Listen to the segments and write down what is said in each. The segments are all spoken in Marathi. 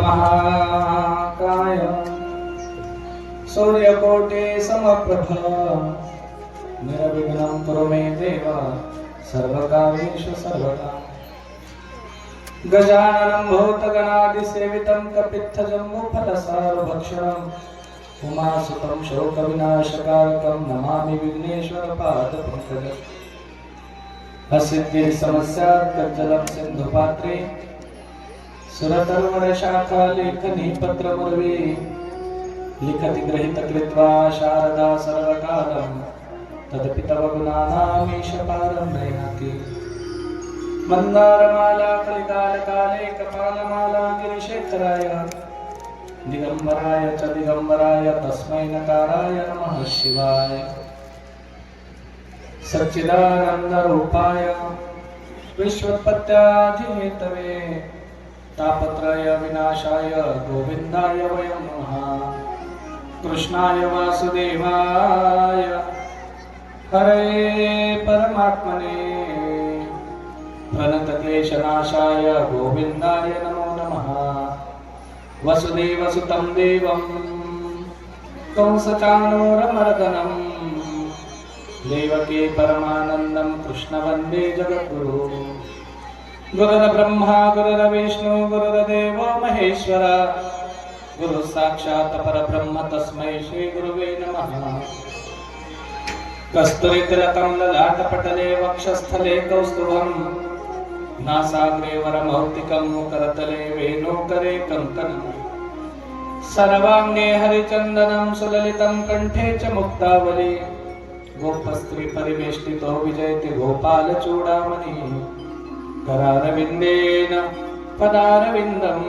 महाकाय सूर्यकोटि समप्रभा निर्विघ्नं कुरु मे देव सर्वकार्येषु सर्वदा। गजाननं भूतगणादिसेवितं कपित्थजम्बूफलसारभक्षणम् उमासुतं शोकविनाशकारकं नमामि विघ्नेश्वरपादपङ्कजम्। असिद्धिसमस्यार्कज्जलं सिन्धुपात्रे सुरतरुणशाखा लेखनी पत्रमुर्वी लिखति गृहीत कृत्वा शारदा सर्वकालं तदपि तव गुणानामीश पारं नयति। मन्दारमाला कलिकालकाले कपालमाला गिरिशेखराय दिगंबराय च दिगंबराय तस्मै नकाराय नमः शिवाय। सच्चिदानन्दरूपाय विश्वोत्पत्त्यादिहेतवे तापत्रय विनाशाय गोविन्दाय वयं नमः। कृष्णाय वासुदेवाय हरे परमात्मने प्रणतक्लेशनाशाय गोविन्दाय नमो नमः। वसुदेवसुतं देवं कंसचाणूरमर्दनं देवकी परमानन्दं कृष्ण वन्दे जगद्गुरु। गुरुर्ब्रह्मा गुरुर्विष्णु गुरुर्देवो महेश्वर गुरुः साक्षात् परब्रह्म तस्मै श्री गुरुवे नमः। कस्तूरितिलकं ललाटपटले वक्षस्थले कौस्तुभं नासाग्रे वरमौक्तिकं करतले वेणुकरे कङ्कणं सर्वाङ्गे हरिचन्दनं सुललितं कण्ठे च मुक्तावली। गोपस्त्री परिवेष्टितो विजयति गोपालचूडामणि करारविन्देन पदारविन्दं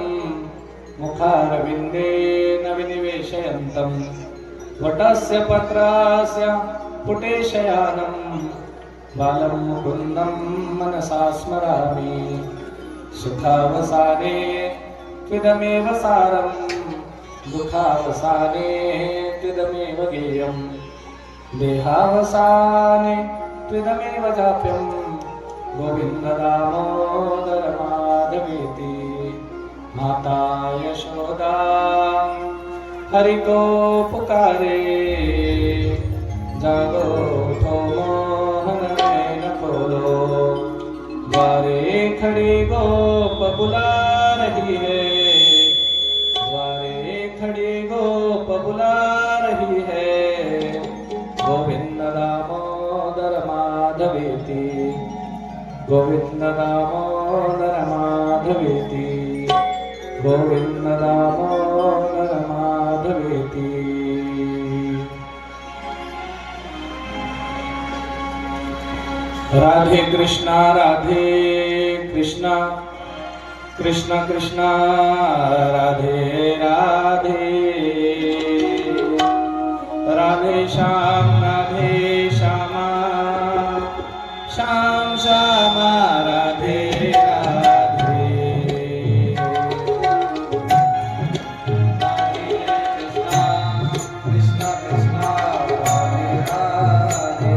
मुखारविन्देन विनिवेशयन्तं वटस्य पत्रास्य पुटेशयानं बालं मुकुन्दं मनसा स्मरामि। सुखावसाने त्विदमेव सारं दुःखावसाने त्विदमेव गेयं देहावसाने त्विदमेव जाप्यं गोविन्द दामोदर माधवेति। माता यशोदा हरि को पुकारे जागो उठो मोहन नैन खोलो। द्वारे खड़ी गोप बुला रही है द्वारे खड़ी गोप बुला रही है। गोविंद दामोदर माधवेति गोविंद दामोदर माधवेति गोविंद दामोदर माधवेति। राधे कृष्णा कृष्ण कृष्णा राधे राधे। राधे श्याम श्यामा श्याम श्यामा राधे राधे। कृष्ण कृष्ण राधे राधे।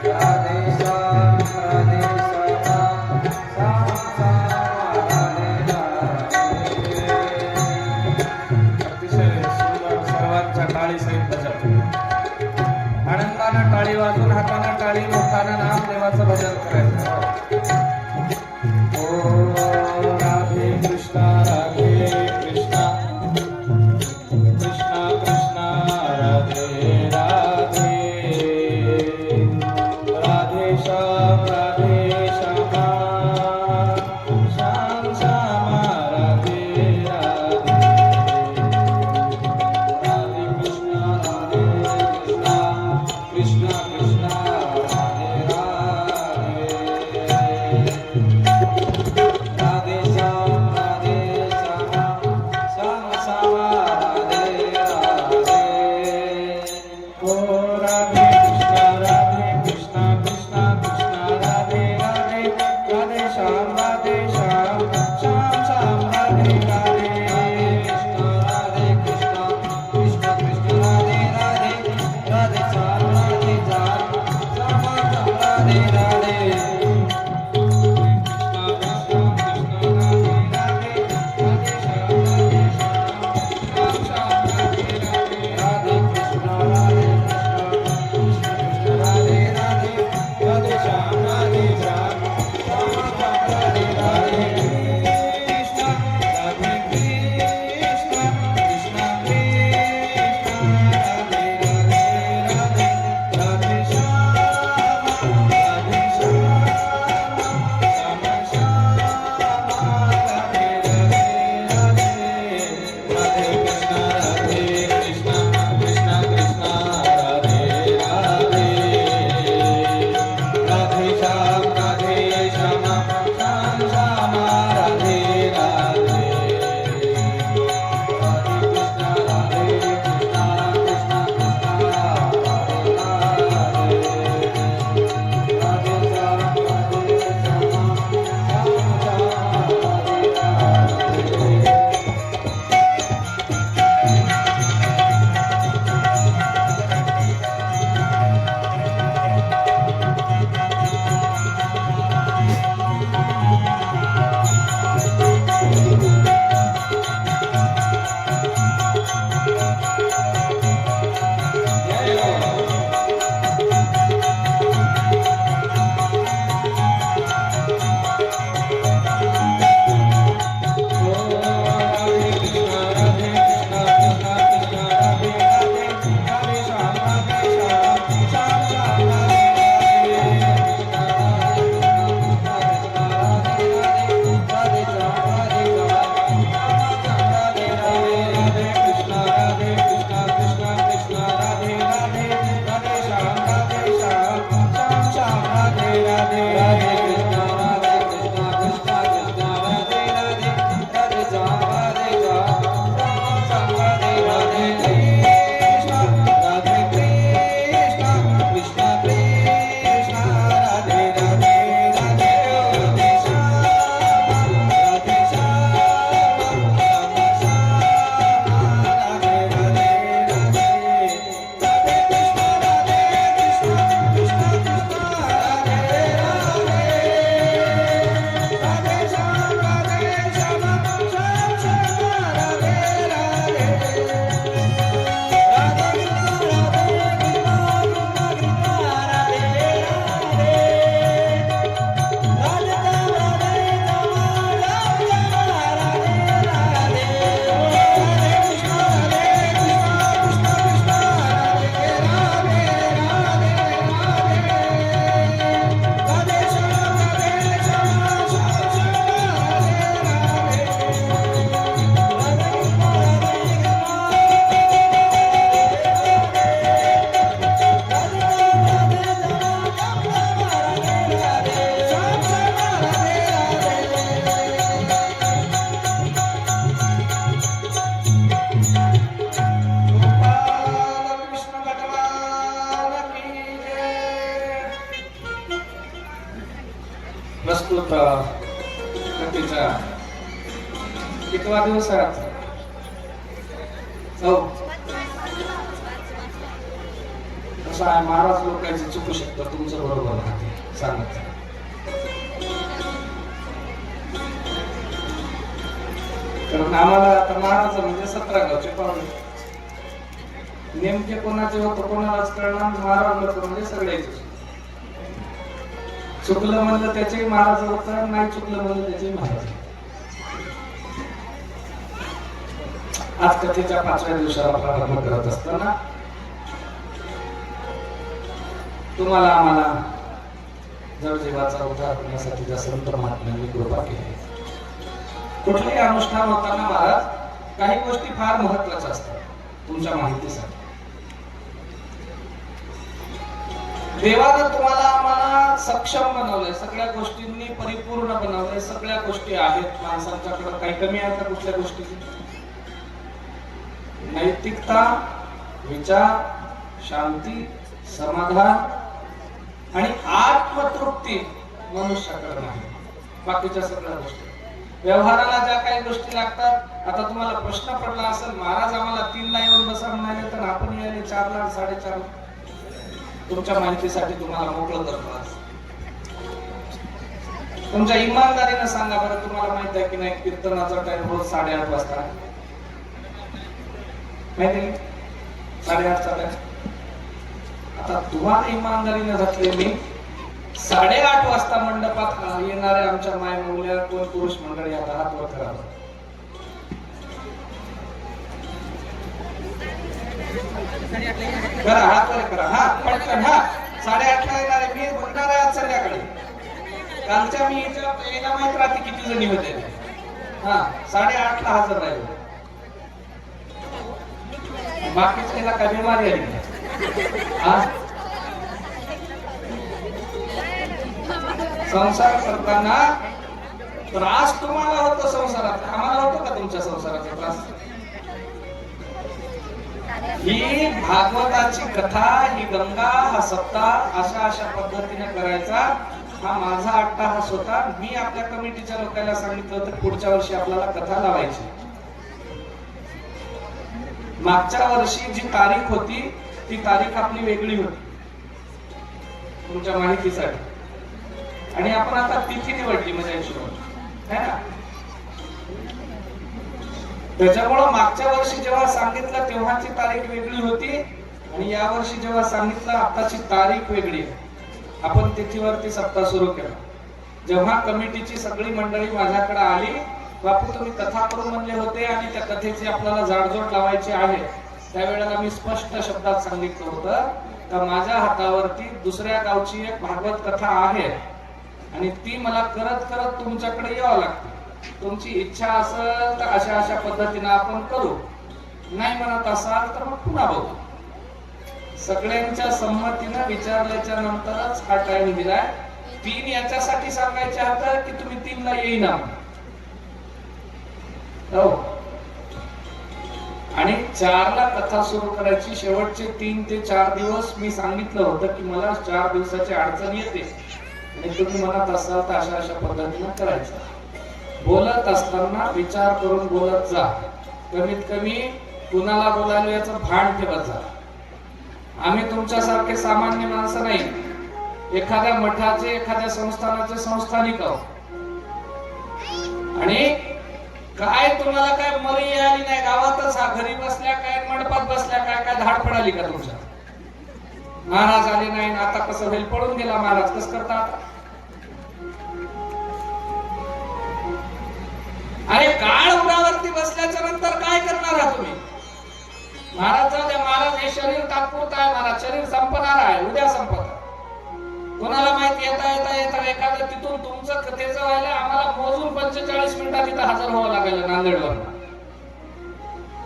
राधे श्याम राधे श्याम श्याम राधे राधे। अतिशय सुंदर सर्वांच्या टाळी सहित भजन आनंदानं टाळी वाजून हातानं टाळी मुखानं नामदेवाचं भजन करायचं। ओ राधे कृष्णा कृष्णा कृष्णा राधे राधे। राधे श्याम श्यामा श्याम श्यामा राधे राधे। राधे कृष्णा कृष्णा कृष्ण कृष्ण राधे राधे। प्रस्तुत कथेचा कितवा दिवस आहे आज? कसं आहे, महाराज लोकांचे चुकू शकतात, तुमचं बरोबर आहे सांगत. कारण आम्हाला आता महाराज म्हणजे 17 गावचे पाहुणे, नेमके कोणाचे होतं कोणालाच कळणार. महाराज लोक म्हणजे सगळ्याचे. चुकलं म्हणलं त्याचे महाराज होतं, नाही चुकलं म्हणलं त्याचे महाराज. आज कथेच्या 5व्या दिवसाला प्रारंभ करत असताना तुम्हाला आम्हाला जवजीवाचा उद्धार करण्यासाठी ज्या संत महात्म्यांनी कृपा केली. कुठलेही अनुष्ठान होताना महाराज काही गोष्टी फार महत्वाच्या असतात तुमच्या माहितीसाठी. देवानं तुम्हाला आम्हाला सक्षम बनवलंय, सगळ्या गोष्टींनी परिपूर्ण बनवलंय. सगळ्या गोष्टी आहेत माणसांच्याकडे. काही कमी आहे का कुठल्या गोष्टीची? नैतिकता, विचार, शांती, समाधान आणि आत्मतृप्ती मनुष्याकडे नाही. बाकीच्या सगळ्या गोष्टी व्यवहाराला ज्या काही गोष्टी लागतात. आता तुम्हाला प्रश्न पडला असेल, महाराज आम्हाला 3 ला येऊन बसा म्हणाले तर आपण यायले 4 ला 4:30. तुमच्या माहितीसाठी तुम्हाला मोकळं करतो. तुमच्या इमानदारीने सांगा बरं, तुम्हाला माहित आहे की नाही कीर्तनाचा टाइम रोज 8:30 वाजता माहिती? 8:30चा टाइम. आता तुम्हाला इमानदारीने घातले मी 8:30 वाजता मंडपात येणाऱ्या आमच्या माय मुल्या कोण पुरुष मंडळी आता हात वर करा. करा हात वर करा. हा पटकन. हा 8:30 ला येणारे मी बोलणार आहे आज संध्याकाळी. कालच्या मी याला माहित राहते किती जणी होते. हा 8:30 ला हजर राहील. बाकीच्या याला काय बिमारी आली. हा संसार करताना त्रास तुम्हाला होतो संसारात, आम्हाला होतो का तुमच्या संसाराचा त्रास? ही भागवताची कथा, ही गंगा, हा सप्ताह अशा पद्धतीने करायचा. हा माझा अट्टाहास होता. मी आपल्या कमिटीच्या लोकांना सांगितलं होतं पुढच्या वर्षी आपल्याला कथा लावायची. मागच्या वर्षी जी तारीख होती ती तारीख आपली वेगळी होती तुमच्या माहितीसाठी, आणि आपण आता तिथी निवडली माझ्या हिशोबाने, है ना? त्याच्यामुळं मागच्या वर्षी जेव्हा सांगितलं तेव्हाची तारीख वेगळी होती, आणि या वर्षी जेव्हा सांगितलं आताची तारीख वेगळी. आपण तिथीवरती सप्ताह सुरू केला. जेव्हा कमिटीची सगळी मंडळी माझ्याकडे आली, बापू तुम्ही कथा करू म्हणले होते आणि त्या कथेची आपल्याला जाडजोड लावायची आहे, त्यावेळेला मी स्पष्ट शब्दात सांगितलं होतं का माझ्या हातावरती दुसऱ्या गावची एक भागवत कथा आहे आणि ती मला करत करत तुमच्याकडे यावं लागते. तुमची इच्छा असेल तर अशा पद्धतीने आपण करू, नाही म्हणत असाल तर मग पुन्हा बघू. सगळ्यांच्या संमतीने विचारल्याच्या नंतरच हा टाइम दिलाय. 3 याच्यासाठी सांगायचे होतं की तुम्ही 3 ला येईना, हो, आणि 4 ला कथा सुरू करायची. शेवटचे 3 ते 4 दिवस मी सांगितलं होतं की मला 4 दिवसाची अडचण येते आणि तुम्ही म्हणत असाल तर अशा पद्धतीने करायचं. बोलत असताना विचार करून बोलत जा. कमीत कमी कुणाला बोलायला याचं भान ठेवत जा. आम्ही तुमच्यासारखे सामान्य माणसं नाही, एखाद्या मठाचे, एखाद्या संस्थानाचे संस्थानिक आहोत. आणि काय तुम्हाला काय मरी आली नाही गावातच, हा घरी बसल्या काय मंडपात बसल्या काय धाड पडाली का तुमच्या? महाराज आले नाही, आता कसं होईल, पळून गेला महाराज, कसं करता आता? अरे काळ उरावरती बसल्याच्या नंतर काय करणार आहात तुम्ही? महाराज जाऊ द्या, महाराज हे शरीर तात्पुरतं आहे, महाराज शरीर संपणार आहे, उद्या संपत. कोणाला माहिती येता एखादं तिथून तुमचं कथेचं व्हायला आम्हाला मोजून 45 मिनिटात तिथं हजर व्हावं लागेल नांदेडवर.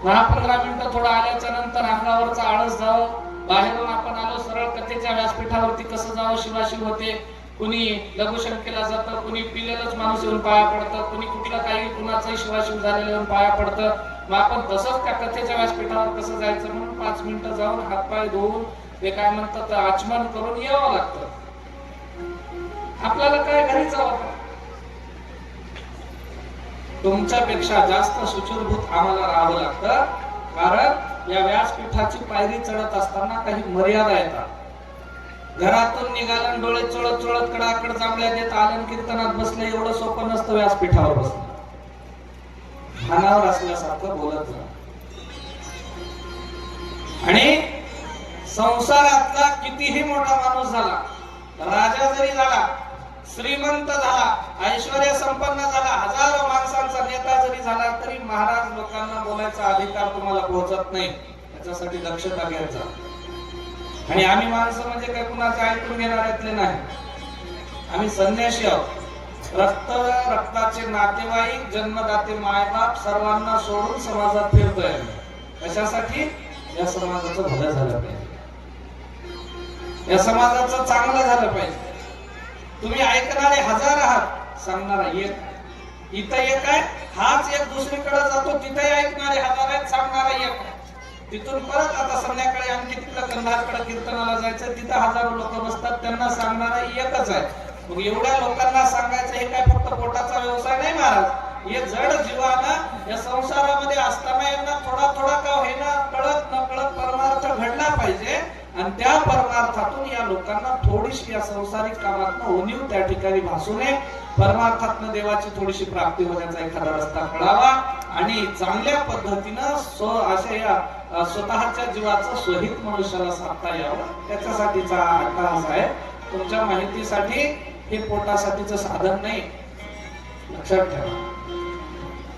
10-15 मिनिटं थोडं आल्याच्या नंतर अंगावरचा आळस जावं, बाहेरून आपण आलो सरळ कथेच्या व्यासपीठावरती कसं जावं, शिवाशिव होते. कुणी लघुशंकेला जातं, कुणी पिलेलंच माणूस येऊन पाया पडतं, कुणी कुठलं काही कुणाचंही शिवाशिव झालेलं येऊन पाया पडतं. मग आपण तसंच त्या कथेच्या व्यासपीठावर कसं जायचं म्हणून 5 मिनिटं जाऊन हातपाय धुवून ते काय म्हणतात आचमन करून यावं लागतं. आपल्याला काय घरी जावं, तुमच्यापेक्षा जास्त सुचिरभूत आम्हाला राहावं लागतं. कारण या व्यासपीठाची पायरी चढत असताना काही मर्यादा येतात. घरातून निघालं डोळे चोळत चोळत कडाकड जांभळ्या देत आलन कीर्तनात बसले, एवढं सोपं नसतं व्यासपीठावर बसलं. भानावर असल्यासारखं बोलत जा. आणि संसारातला कितीही मोठा माणूस झाला, राजा जरी झाला, श्रीमंत झाला, ऐश्वर्य संपन्न झाला, हजारो माणसांचा नेता जरी झाला, तरी महाराज लोकांना बोलायचा अधिकार तुम्हाला पोहोचत नाही. त्याच्यासाठी दक्षता घ्यायचा. आणि आम्ही माणसं म्हणजे काय कुणाचं ऐकून घेणाऱ्यातले नाही. आम्ही संन्यासी आहोत. रक्ताचे नातेवाईक, जन्मदाते मायबाप सर्वांना सोडून समाजात फिरतोय. कशासाठी? या समाजाचं भलं झालं पाहिजे, या समाजाचं चांगलं झालं पाहिजे. तुम्ही ऐकणारे 1000 आहात, सांगणारा एक. इथं एक आहे, हाच एक दुसरीकडे जातो, तिथे ऐकणारे 1000 आहेत, सांगणारा एक. तिथून परत आता संध्याकाळी आणखी तिकडं कंधारकडे कीर्तनाला जायचं, तिथं हजारो लोक बसतात, त्यांना सांगणारा एकच आहे. मग एवढ्या लोकांना सांगायचं हे काय फक्त पोटाचा व्यवसाय नाही महाराज. हे जड जीवानं या संसारामध्ये असताना यांना थोडा थोडा का होईना कळत न कळत परमार्थ घडला पाहिजे, आणि त्या परमार्थातून या लोकांना थोडीशी या संसारिक कामातनं उणीव त्या ठिकाणी भासू नये. परमार्थातनं देवाची थोडीशी प्राप्ती होण्याचा एखादा रस्ता कळावा आणि चांगल्या पद्धतीनं अशा या स्वतःच्या जीवाचं स्वहित मनुष्याला साधता यावं, त्याच्यासाठीचा अट्टाहास आहे. तुमच्या माहितीसाठी हे पोटासाठीचं साधन नाही, लक्षात ठेवा.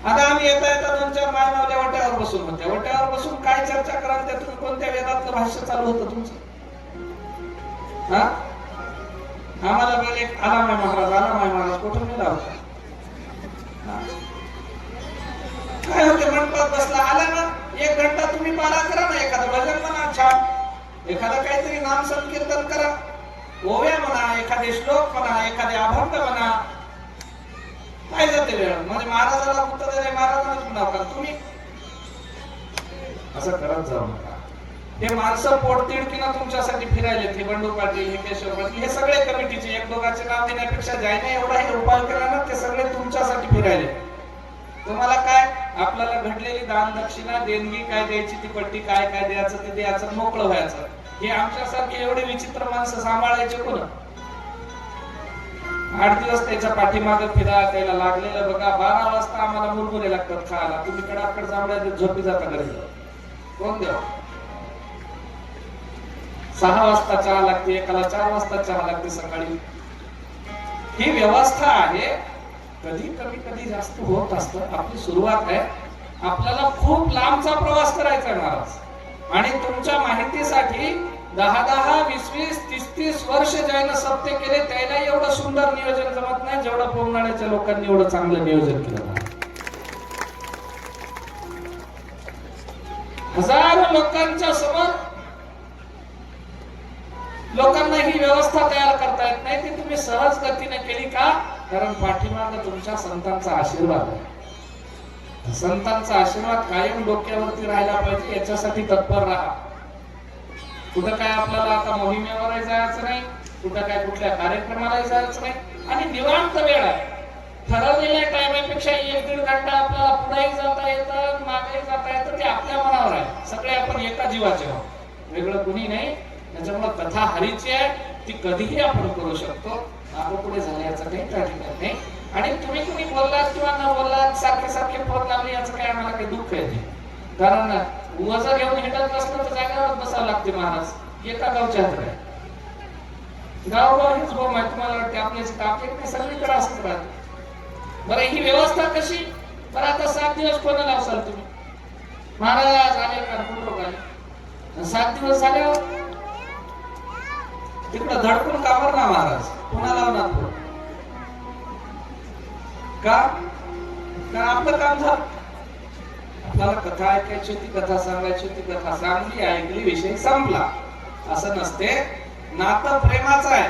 आता आम्ही येता येता 2-4 मायनावल्या वट्यावर बसून होत्या. वट्यावर बसून काय चर्चा कराल, त्यातून कोणत्या वेदातलं भाष्य चालू होतं तुमचं? हा, आम्हाला बोल एक आलामाय महाराज कुठून गेला होता? काय होते मंडपात बसला, आला ना 1 घंटा तुम्ही पारा करा ना, एखादं भजन म्हणा छान, एखादं काहीतरी नाम संकीर्तन करा, ओव्या म्हणा, एखादे श्लोक म्हणा, एखादे अभंग म्हणा, काय जाते वेळ. म्हणजे महाराजाला उत्तर दे, महाराजांनाच म्हणावं तुम्ही असं करत जाऊ नका. हे माणसं पोटतिडकीनं तुमच्यासाठी फिरायले, हे बंडू पाटील, हे केशव पाटील, हे सगळे कमिटीचे, एक दोघांचे नाव देण्यापेक्षा ज्याने एवढा हे उपाय केला ना, ते सगळे तुमच्यासाठी फिरायले. तुम्हाला काय, आपल्याला घडलेली दान दक्षिणा देणगी काय द्यायची, ती पट्टी काय काय द्यायचं ते द्यायचं, मोकळं व्हायचं. हे आमच्यासारखे एवढे विचित्र माणसं सांभाळायचे कोण? 8 दिवस त्याच्या पाठीमागे फिरा, त्याला लागलेलं बघा. 12 वाजता आम्हाला मुरमुरे लागतात खायला, तुम्ही कडाकड जांभळ्या झोपी जाता घरी, कोण द्या? 6 वाजता चहा लागते, एकाला 4 वाजता चहा लागते सकाळी. ही व्यवस्था आहे. कधी कमी कधी जास्त होत असतं. आपली सुरुवात आहे, आपल्याला खूप लांबचा प्रवास करायचा आहे महाराज. आणि तुमच्या माहितीसाठी 10-10, 20-20, 30-30 वर्ष ज्यानं सत्य केले त्याला एवढं सुंदर नियोजन जमत नाही जेवढं पोमनाड्याच्या लोकांनी एवढं चांगलं नियोजन केलं. हजारो लोकांच्या समोर लोकांना ही व्यवस्था तयार करता येत नाही, ती तुम्ही सहज गतीने केली का? कारण पाठीमागे तुमच्या संतांचा आशीर्वाद आहे. संतांचा आशीर्वाद कायम डोक्यावरती राहायला पाहिजे, याच्यासाठी तत्पर राहा. कुठं काय आपल्याला आता मोहिमेवर जायचं नाही, कुठं काय कुठल्या कार्यक्रमाला जायचं नाही, आणि निवांत वेळ आहे. ठरवलेल्या टायमापेक्षा 1-1.5 घंटा आपल्याला पुढेही जाता येतं, मागेही जाता येतं, ते आपल्या मनावर आहे. सगळे आपण एका जीवाचे आहोत, वेगळं कुणी नाही. त्याच्यामुळे कथा हरीची आहे, ती कधीही आपण करू शकतो. मागं पुढे झाल्याचं काही त्या ठिकाणी नाही. आणि तुम्ही कुणी बोललात किंवा न बोललात, सारखे फोन लावले, याचं काही आम्हाला काही दुःख येते. कारण वजन घेऊन हिंडत नसलं तर जागेवर बसावं लागते महाराज. एका गावच्या हात आहे, गावगाव हेच बोम आहे. तुम्हाला वाटते आपल्या सगळीकडे असंच राहते. बरं, ही व्यवस्था कशी? बरं, आता 7 दिवस कोणाला लावसाल तुम्ही? महाराज आले का? कुठं आले? 7 दिवस झाल्यावर तिकडं धडकून कामर ना महाराज, पुन्हा लावणार का? कारण आपलं काम झालं. आपल्याला कथा ऐकायची होती, कथा सांगायची होती, कथा सांगली, ऐकली, विषय संपला. असं नसते. नातं प्रेमाचं आहे,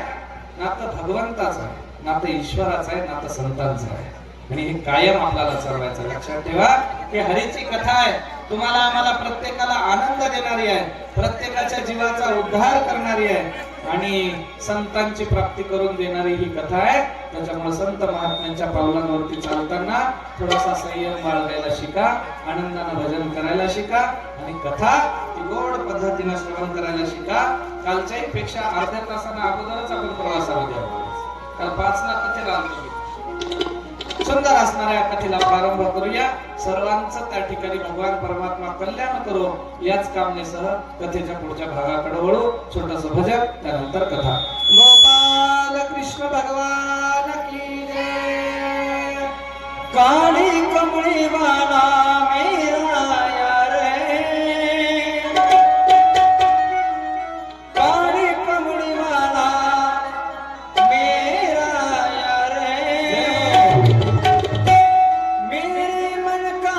नातं भगवंताचं आहे, नातं ईश्वराचं आहे, नातं संतांचं आहे. आणि हे कायम आपल्याला चालवायचं. लक्षात ठेवा, ही हरीची कथा आहे. तुम्हाला आम्हाला प्रत्येकाला आनंद देणारी आहे, प्रत्येकाच्या जीवाचा उद्धार करणारी आहे आणि संतांची प्राप्ती करून देणारी ही कथा आहे. त्याच्यामुळे संत महात्म्यांच्या पावलांवरती चालताना थोडासा संयम बाळगायला शिका, आनंदानं भजन करायला शिका, आणि कथा ती गोड पद्धतीने श्रवण करायला शिका. कालच्याही पेक्षा अर्ध्या तासानं अगोदरच आपण प्रवासामध्ये आहोत. काल 5ला कथेला आलो. सुंदर असणाऱ्या कथेला प्रारंभ करूया. सर्वांचं त्या ठिकाणी भगवान परमात्मा कल्याण करो याच कामनेसह कथेच्या पुढच्या भागाकडे वळू. छोटस भजन, त्यानंतर कथा. गोपाल कृष्ण भगवान की जय. काळी कमळी वाला मेरा यार रे, काळी कमळी वाला मेरा यार रे, मेरे मन का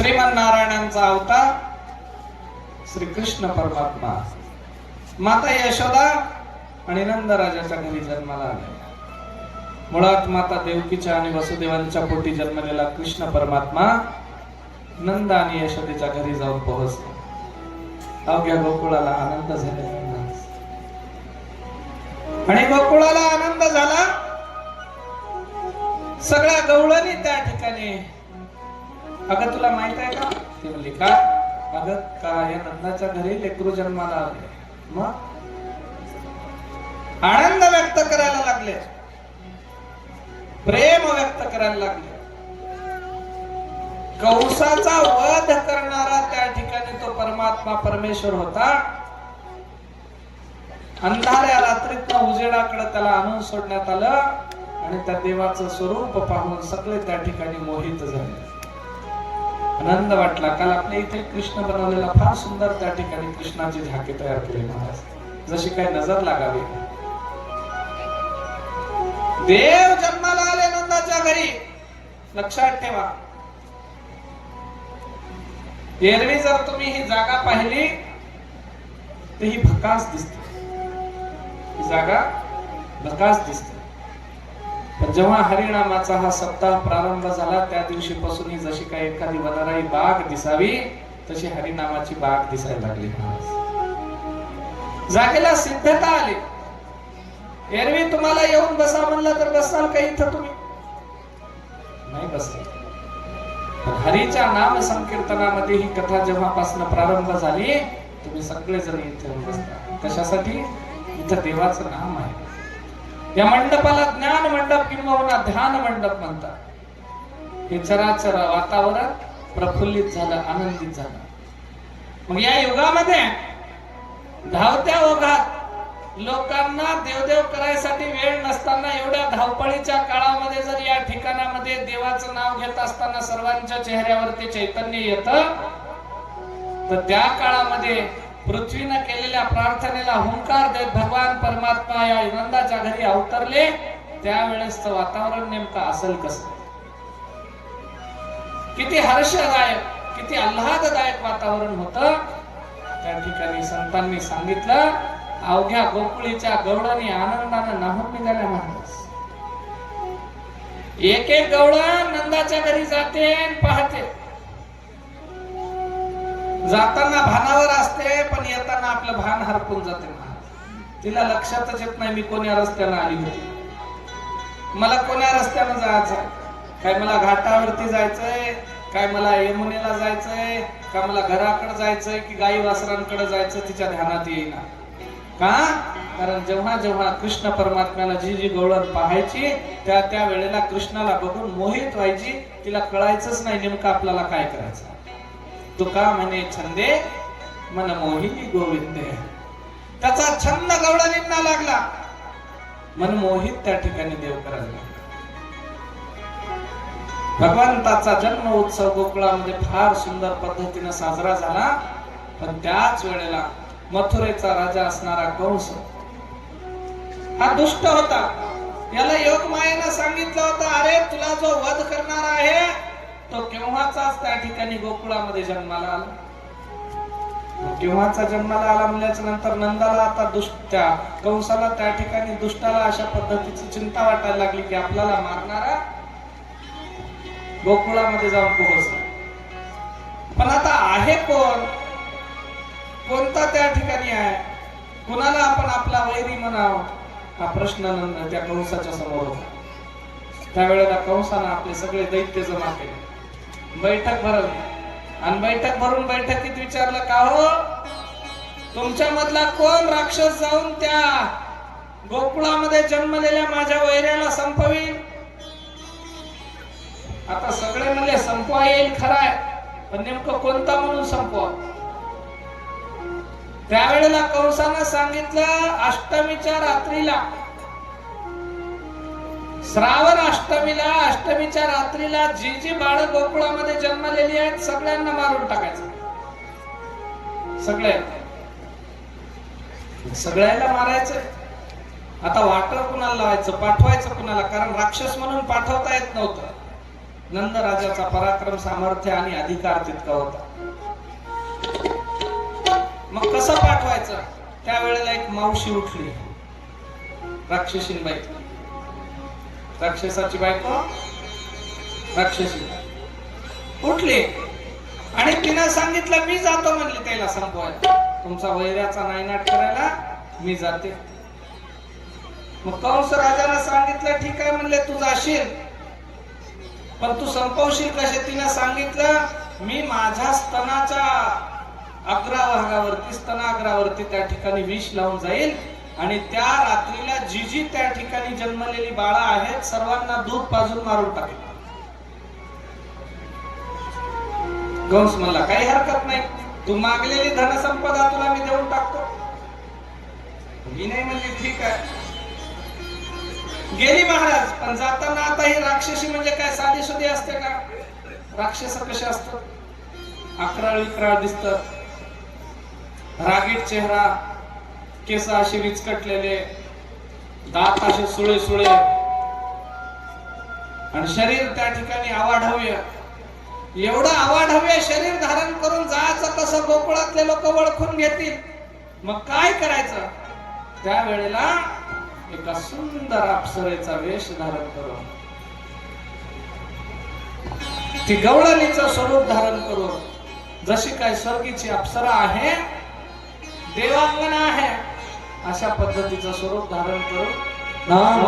श्रीमन्नारायणांचा अवतार श्री कृष्ण परमात्मा माता यशोदा आणि नंदराजाच्या घरी जन्माला आले. मुळात माता देवकीच्या आणि वसुदेवांच्या पोटी जन्मलेला कृष्ण परमात्मा नंद आणि यशोदेच्या घरी जाऊन पोहोचला. अवघ्या गोकुळाला आनंद झाला आणि गोकुळाला आनंद झाला. सगळ्या गवळणी त्या ठिकाणी, अगं तुला माहित आहे का? ती म्हणली का? अगं का या नंदाच्या घरी लेकरू जन्माला आले. मग आनंद व्यक्त करायला लागले, प्रेम व्यक्त करायला लागले. कंसाचा वध करणारा त्या ठिकाणी तो परमात्मा परमेश्वर होता. अंधाऱ्या रात्रीत उजेडाकडे त्याला आणून सोडण्यात आलं आणि त्या देवाचं स्वरूप पाहून सगळे त्या ठिकाणी मोहित झाले. आनंद वाटला. काल आपल्या इथे कृष्ण बनवलेला फार सुंदर त्या ठिकाणी कृष्णाची झाके तयार केली महाराज, जशी काही नजर लागावी. देव जन्माला आले नंदाच्या घरी. लक्षात ठेवा, एरवी जर तुम्ही ही जागा पाहिली तर ही भकास दिसते, ही जागा भकास दिसते. पण जेव्हा हरिनामाचा हा सप्ताह प्रारंभ झाला त्या दिवशीपासून ही जशी काही एखादी वनराई बाग दिसावी तशी हरिनामाची बाग दिसायला लागली. जागेला सिद्धता आली. एरवी तुम्हाला येऊन बसा म्हणलं तर बसाल का इथं? तुम्ही नाही बसत. हरीच्या नाम संकीर्तनामध्ये ही कथा जेव्हापासून प्रारंभ झाली तुम्ही सगळे जण इथे येऊन बसता. कशासाठी? इथं देवाचं नाम आहे. या मंडपाला ज्ञान मंडप किंवा ध्यान मंडप म्हणतात. हे चराचर वातावरण प्रफुल्लित झालं, आनंदित झालं. मग या युगामध्ये धावत्या ओघात लोकांना देवदेव करायसाठी वेळ नसताना एवढ्या धावपळीच्या काळामध्ये जर या ठिकाणामध्ये देवाचं नाव घेत असताना सर्वांच्या चेहऱ्यावरती चैतन्य येतं, तर त्या काळामध्ये पृथ्वीने केलेल्या प्रार्थनेला हुंकार देत भगवान परमात्मा या नंदाच्या घरी अवतरले. त्यावेळेस वातावरण नेमकं असेल कसं? किती हर्षदायक, किती आल्हाददायक वातावरण होतं. त्या ठिकाणी संतांनी सांगितलं, अवघ्या गोकुळीच्या गवळणी आनंदाने नाहून निघाल्या महाराज. एक एक गवळण नंदाच्या घरी जाते आणि पाहते. जाताना भानावर असते पण येताना आपलं भान हरपून जाते महाराज. तिला लक्षातच येत नाही मी कोण्या रस्त्याने आली होती, मला कोण्या रस्त्याने जायचं, काय मला घाटावरती जायचंय, काय मला यमुनेला जायचंय, का मला घराकडे जायचंय की गाई वासरांकडे जायचं, तिच्या ध्यानात येईना. का? कारण जेव्हा जेव्हा कृष्ण परमात्म्याला जी जी गवळण पाहायची त्या त्या वेळेला कृष्णाला बघून मोहित व्हायची. तिला कळायचंच नाही नेमकं आपल्याला काय करायचं. तुका म्हणे छंदे मन मोहिनी गोविंदे. त्याचा छंद गवळणींना लागला, मन मोहित त्या ठिकाणी देव करायला लागला. भगवंताचा जन्म उत्सव गोकुळामध्ये फार सुंदर पद्धतीने साजरा झाला. पण त्याच वेळेला मथुरेचा राजा असणारा कंस हा दुष्ट होता. याला योगमायेनं सांगितलं होतं, अरे तुला जो वध करणार आहे तो केव्हाचाच त्या ठिकाणी गोकुळामध्ये जन्माला आला. केव्हाचा जन्माला आला म्हणल्याच्या नंतर नंदाला आता त्या कंसाला त्या ठिकाणी दुष्टाला अशा पद्धतीची चिंता वाटायला लागली की आपल्याला मारणारा गोकुळामध्ये जाऊन पोहोचला. पण आता आहे कोण, कोणता त्या ठिकाणी आहे, कुणाला आपण आपला वैरी म्हणावं, हा प्रश्न त्या कंसाच्या समोर होता. त्यावेळेला कंसानं आपले सगळे दैत्य जमा केले, बैठक भरवली आणि बैठक भरून बैठकीत विचारलं, का हो तुमच्या मधला कोण राक्षस जाऊन त्या गोकुळामध्ये जन्मलेल्या माझ्या वैऱ्याला संपवील? आता सगळे म्हणले संपवा येईल खराय, पण नेमकं कोणता म्हणून संपवा? त्यावेळेला कंसानं सांगितलं, अष्टमीच्या रात्रीला, श्रावण अष्टमीला, अष्टमीच्या रात्रीला जी जी बाळ गोकुळामध्ये जन्मलेली आहेत सगळ्यांना मारून टाकायचं. सगळ्याला मारायचं. आता वाटलं कुणाला लावायचं, पाठवायचं कुणाला? कारण राक्षस म्हणून पाठवता येत नव्हतं. नंद राजाचा पराक्रम, सामर्थ्य आणि अधिकार तितका होता. मग कसं पाठवायचं? त्यावेळेला एक मावशी उठली, राक्षसीबाई, राक्षसाची बायको राक्षसी उठली आणि तिनं सांगितलं मी जातो म्हणली त्याला संपवायला, तुमचा वैराचा नायनाट करायला मी जाते. मग कंस राजाला सांगितलं ठीक आहे म्हणले तू जाशील, पण तू संपवशील कसे? तिनं सांगितलं मी माझ्या स्तनाच्या अग्रभागावरती, स्तनाग्रावरती त्या ठिकाणी विष लावून जाईल आणि त्या रात्रीला जी जी त्या ठिकाणी जन्मलेली बाळा आहेत सर्वांना दूध पाजून मारून टाकेल. कंस म्हणला काही हरकत नाही, तू मागलेली धनसंपदा तुला मी देऊन टाकतो. मी नाही म्हणजे ठीक आहे. गेली महाराज. पण जाताना आता ही राक्षसी म्हणजे काय साधी सुधी असते का? राक्षस कसे असतात? अकराळ विक्राळ दिसतात, रागीट चेहरा, केस असे विचकटलेले, दात असे सुळे सुळे आणि शरीर त्या ठिकाणी आवाढव्य. एवढं आवाढव्य शरीर धारण करून जायचं कसं? गोकुळातले लोक ओळखून घेतील. मग काय करायचं? त्यावेळेला एका सुंदर अप्सरेचा वेश धारण करून, ती गवळणीचं स्वरूप धारण करून, जशी काय स्वर्गीची अप्सरा आहे, देवांगना आहे, अशा पद्धतीचं स्वरूप धारण करून नाम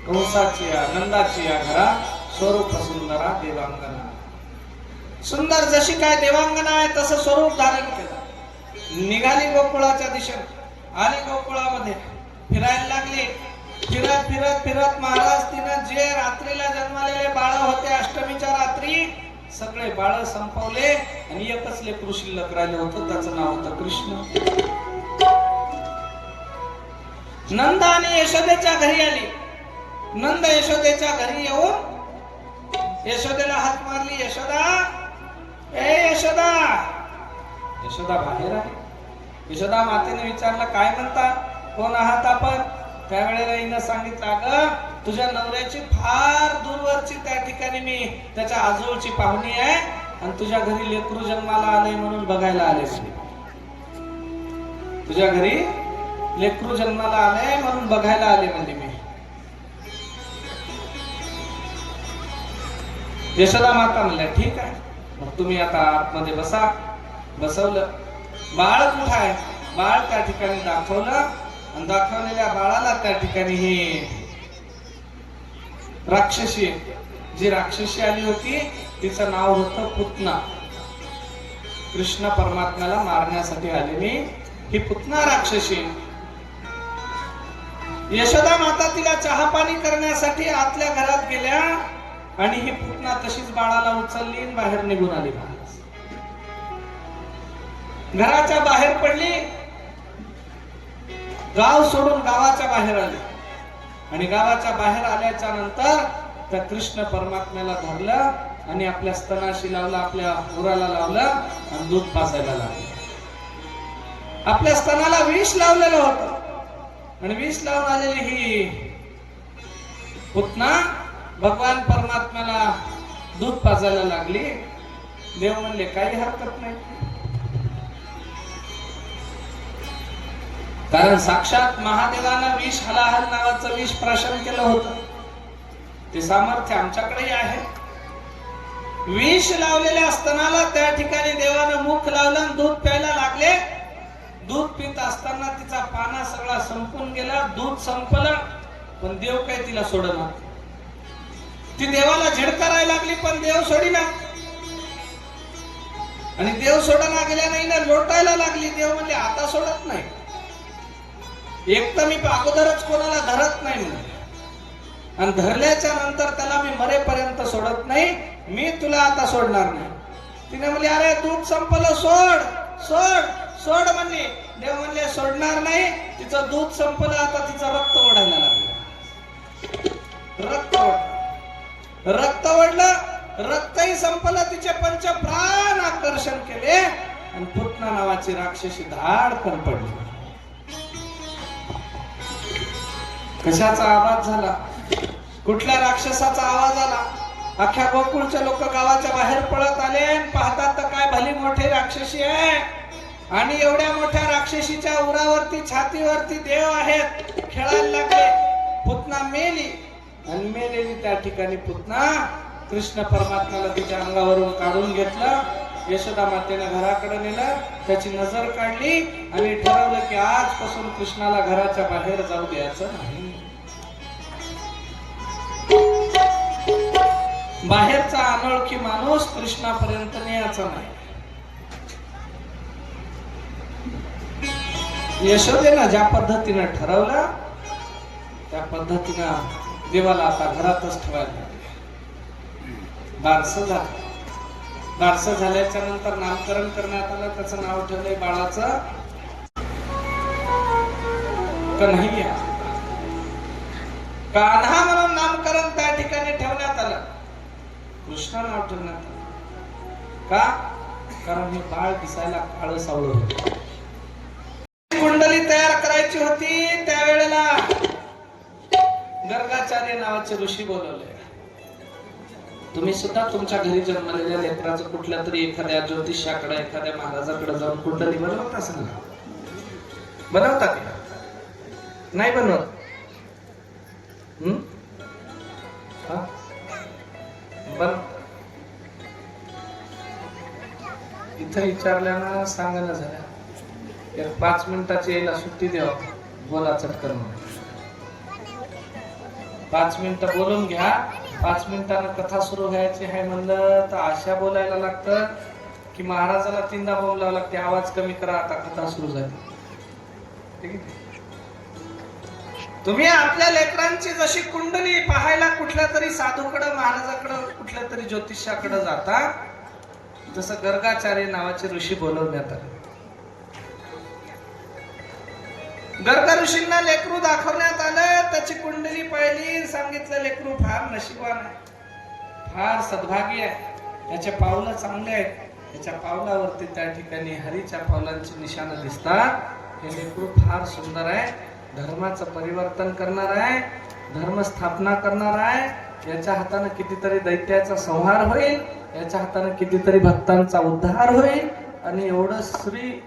कंसाची नंदाची या घरा स्वरूप सुंदरा देवांगना. सुंदर जशी काय देवांगना आहे तसं स्वरूप धारण केलं. निघाली गोकुळाच्या दिशेने, आली गोकुळामध्ये, फिरायला लागली. फिरत फिरत फिरत महाराज तिनं जे रात्रीला जन्मलेले बाळ होते अष्टमीच्या रात्री सगळे बाळ संपवले आणि एकच लेकरू शिल्लक राहिलं होतं, त्याचं नाव होतं कृष्ण. नंद आणि यशोदेच्या घरी आली. नंद यशोदेच्या घरी येऊन यशोदेला हात मारली. यशोदा, ए यशोदा. यशोदा बाहेर आहे. यशोदा मातेने विचारलं काय म्हणता, कोण आहात आपण? त्यावेळेला हिनं सांगितलं अगं तुझ्या नवऱ्याची फार दूरवरची त्या ठिकाणी मी त्याच्या आजोळची पाहुणी आहे आणि तुझ्या घरी लेकरू जन्माला आले म्हणून बघायला आले. तुझ्या घरी लेकरू जन्माला आले म्हणून बघायला आले म्हणजे मी. यशोदा माता म्हणल्या ठीक आहे, मग तुम्ही आता आतमध्ये बसा. बसवलं. बाळ कुठं आहे? बाळ त्या ठिकाणी दाखवलं आणि दाखवलेल्या बाळाला त्या ठिकाणी ही राक्षसी, जी राक्षसी आली होती तिचं नाव होतं पुतना. कृष्ण परमात्म्याला मारण्यासाठी आलेली ही पुतना राक्षसी. यशोदा माता तिला चहा पाणी करण्यासाठी आतल्या घरात गेल्या आणि ही पुतना तशीच बाळाला उचलली आणि बाहेर निघून आली. घराच्या बाहेर पडली, गाव सोडून गावाच्या बाहेर आली आणि गावाच्या बाहेर आल्याच्या नंतर त्या कृष्ण परमात्म्याला धरलं आणि आपल्या स्तनाशी लावलं, आपल्या उराला लावलं आणि दूध पाजायला लागलं. आपल्या स्तनाला विष लावलेलं होतं आणि विष लावून आलेली ही पुतना भगवान परमात्म्याला दूध पाजायला लागली. देव म्हणले काही हरकत नाही, कारण साक्षात महादेवानं विष हलाहल नावाचं विष प्राशन केलं होतं. ते सामर्थ्य आमच्याकडेही आहे. विष लावलेल्या स्तनाला त्या ठिकाणी देवानं मुख लावलं, दूध प्यायला लागले. दूध पित असताना तिचा पाना सगळा संपून गेला, दूध संपलं, पण देव काय तिला सोडणार. ती देवाला झिडकारायला लागली, पण देव सोडीना. आणि देव सोडना गेल्या नाही ना, लोटायला लागली. देव म्हणजे आता सोडत नाही. एक तर मी अगोदरच कोणाला धरत नाही म्हणजे, आणि धरल्याच्या नंतर त्याला मी मरेपर्यंत सोडत नाही. मी तुला आता सोडणार नाही. तिने म्हणली अरे दूध संपलं, सोड सोड सोड म्हणली. देव म्हणले सोडणार नाही. तिचं दूध संपलं, आता तिचं रक्त ओढायला लागलं. रक्त ओढलं, रक्तही संपलं. तिचे पंच प्राण आकर्षण केले आणि पुतना नावाची राक्षसी धाडकन पडली. कशाचा आवाज झाला? कुठल्या राक्षसाचा आवाज आला? अख्ख्या गोकुळचे लोक गावाच्या बाहेर पळत आले आणि पाहतात तर काय भली मोठी राक्षसी आहे. आणि एवढ्या मोठ्या राक्षसीच्या उरावरती छातीवरती देव आहेत. खेळायला लागले. पुतना मेली आणि मेलेली त्या ठिकाणी पुतना कृष्ण परमात्म्याला तिच्या अंगावरून काढून घेतलं. यशोदा मातेने घराकडे नेलं, त्याची नजर काढली आणि ठरवलं की आजपासून कृष्णाला घराच्या बाहेर जाऊ द्यायचं नाही. बाहेरचा अनोळखी माणूस कृष्णापर्यंत न्यायचा नाही. यशोदेनं ज्या पद्धतीनं ठरवलं त्या पद्धतीनं देवाला आता घरातच ठेवायला. बारसं झालं. बारसं झाल्याच्या नंतर नामकरण करण्यात आलं. त्याचं नाव ठेवलंय बाळाचं कन्हैया. कान्हा म्हणून नामकरण त्या ठिकाणी ठेवण्यात आलं. कृष्ण नाव ठेवण्यात आलं. का? कारण हे बाळ दिसायला काळं सावळं होतं. कुंडली तयार करायची होती. त्यावेळेला गर्गाचार्य नावाचे ऋषी बोलवले. तुम्ही सुद्धा तुमच्या घरी जन्मलेल्या लेकराचं कुठल्या तरी एखाद्या ज्योतिषाकडे, एखाद्या महाराजाकडे जाऊन कुंडली बनवत असाल ना? बनवता का? नाही बनवत? इथं विचारल्यानं सांगायला झाल्या 5 मिनिटाची यायला सुट्टी द्यावा. बोला चटकन. 5 मिनिटं बोलून घ्या. 5 मिनिटांना कथा सुरू व्हायची आहे म्हणलं तर अशा बोलायला लागतं की महाराजाला 3दा बोलावं लागते. आवाज कमी करा, आता कथा सुरू झाली. ठीक आहे. तुम्ही आपल्या लेकरांची जशी कुंडली पाहायला कुठल्या तरी साधूकडे, महाराजाकडे, कुठल्या तरी ज्योतिषाकडे जाता, जसं गर्गाचार्य नावाचे ऋषी बोलवण्यात आले. गर्ग ऋषींना लेकरू दाखवण्यात आलं. त्याची कुंडली पाहिली. सांगितलं लेकरू फार नशिबान आहे, फार सद्भागी आहे, त्याचे पावलं चांगले आहेत. त्याच्या पावलावरती त्या ठिकाणी हरीच्या पावलांची निशाणं दिसतात. हे लेकरू फार सुंदर आहे, धर्माचं परिवर्तन करणार आहे, धर्म स्थापना करणार आहे. याच्या हाताने कितीतरी दैत्याचा संहार होईल, याच्या हाताने कितीतरी भक्तांचा उद्धार होईल. आणि एवढं श्री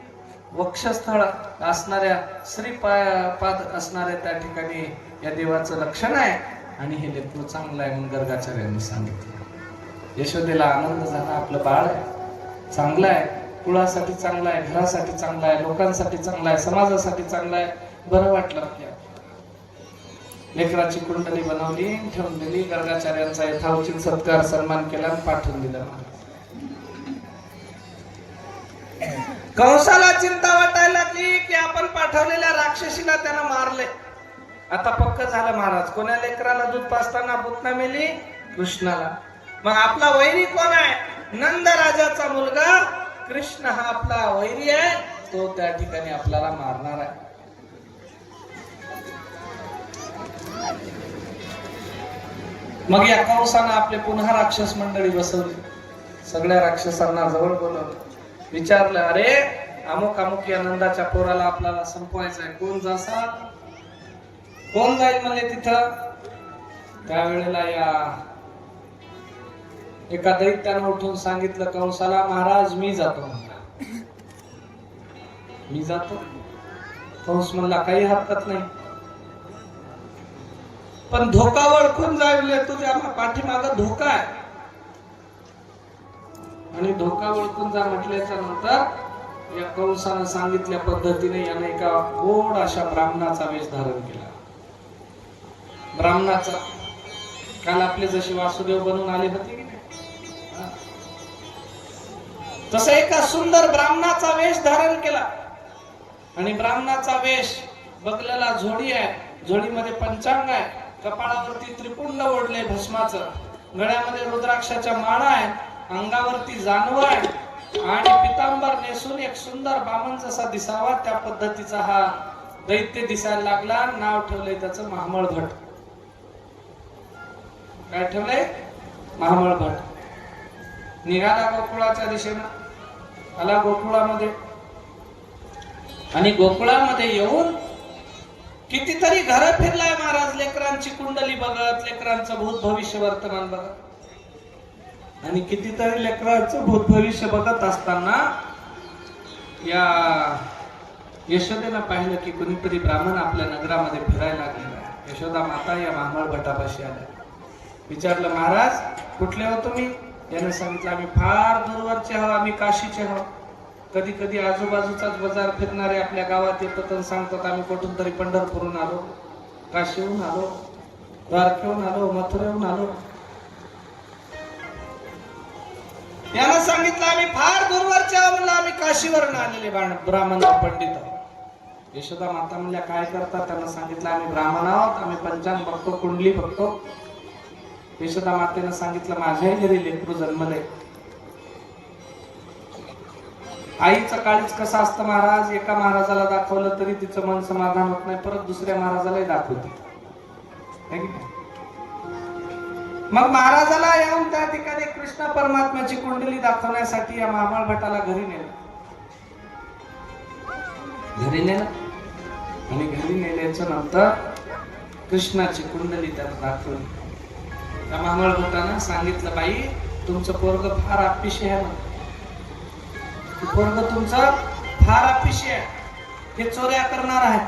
वक्षस्थळ असणाऱ्या, श्रीपाद असणाऱ्या त्या ठिकाणी या देवाचं लक्षण आहे. आणि हे लेकरू चांगलं आहे म्हणून गर्गाचार्यांनी सांगितलं. यशोदेला आनंद झाला. आपलं बाळ आहे, चांगलं आहे, कुळासाठी चांगलं आहे, घरासाठी चांगलं आहे, लोकांसाठी चांगलं आहे, समाजासाठी चांगलं आहे. बरं वाटलं आपल्याला. लेकराची कुंडली बनवली, ठेवून दिली. गर्गाचार्यांचा यथाउचित सत्कार सन्मान केला आणि पाठवून दिला. कंसाला चिंता वाटायला लागली की आपण पाठवलेल्या राक्षसीला त्यानं मारले. आता पक्क झालं महाराज. कोण्या लेकराला दूध पाजताना पुतना मेली? कृष्णाला. मग आपला वैरी कोण आहे? नंद राजाचा मुलगा कृष्ण हा आपला वैरी आहे. तो त्या ठिकाणी आपल्याला मारणार आहे. मग या कंसानं आपले पुन्हा राक्षस मंडळी बसवली. सगळ्या राक्षसांना जवळ बोलवलं. विचारलं, अरे अमुक अमुक या नंदाच्या पोराला आपल्याला संपवायचं आहे, कोण जासा? कोण जाईल म्हणले तिथं? त्यावेळेला या एका दैत्यानं उठून सांगितलं कंसाला, महाराज मी जातो म्हणला. मी जातो. कंस म्हणला काही हरकत नाही, पण धोका ओळखून जाईल, तुझ्या पाठीमाग धोका आहे. आणि धोका ओळखून जा म्हटल्याच्या नंतर या कंसानं सांगितल्या पद्धतीने याने एका गोड अशा ब्राह्मणाचा वेश धारण केला. ब्राह्मणाचा, काल आपले जसे वासुदेव बनून आले होते की नाही, तसं एका सुंदर ब्राह्मणाचा वेश धारण केला. आणि ब्राह्मणाचा वेश बगलेला झोडी आहे, झोडीमध्ये पंचांग आहे, कपाळावरती त्रिपुंड ओढले भस्माचं, गळ्यामध्ये रुद्राक्षाच्या माळा आहे, अंगावरती जानव आहे आणि पितांबर नेसून एक सुंदर बामण जसा दिसावा त्या पद्धतीचा हा दैत्य दिसायला लागला. नाव ठेवलंय त्याचं महामळ भट. काय ठेवलंय? महामळ भट. निघाला गोकुळाच्या दिशेनं, आला गोकुळामध्ये आणि गोकुळामध्ये येऊन कितीतरी घर फिरलाय महाराज, लेकरांची कुंडली बघत, लेकरांचं भूत भविष्य वर्तमान बघत. आणि कितीतरी लेकरांचं भूत भविष्य बघत असताना या यशोदेनं पाहिलं की कोणीतरी ब्राह्मण आपल्या नगरामध्ये फिरायला लागलेला आहे. यशोदा माता या महामळ भटापाशी आल्या. विचारलं, महाराज कुठले हो तुम्ही? याने सांगितलं, आम्ही फार दूरवरचे आहो, आम्ही काशीचे आहो. कधी कधी आजूबाजूचाच बाजार फिरणारे आपल्या गावात येतात आणि सांगतात आम्ही कुठून तरी पंढरपूरहून आलो, काशीहून आलो, द्वारकेहून आलो, मथुरेहून आलो. यानं सांगितलं आम्ही फार दूरवरचे आहो, म्हणलं आम्ही काशीवरून आलेले ब्राह्मण पंडित आहोत. यशोदा माता म्हणल्या काय करतात? त्यांना सांगितलं आम्ही ब्राह्मण आहोत, आम्ही पंचांग बघतो, कुंडली बघतो. यशोदा मातेनं सांगितलं माझ्याही घरी लेकरू जन्मले. आईचं काळीच कसं असतं महाराज, एका महाराजाला दाखवलं तरी तिचं मन समाधान होत नाही, परत दुसऱ्या महाराजालाही दाखवते. मग महाराजाला येऊन त्या ठिकाणी कृष्ण परमात्म्याची कुंडली दाखवण्यासाठी या महामळ भटाला घरी नेलं. आणि घरी नेल्याच्या नंतर कृष्णाची कुंडली त्याला दाखवली. त्या महामळ भटानं सांगितलं, बाई तुमचं पोरग फार अपिशे आहे, पोरग तुमचं फार अपिशे आहे, हे चोऱ्या करणार आहे,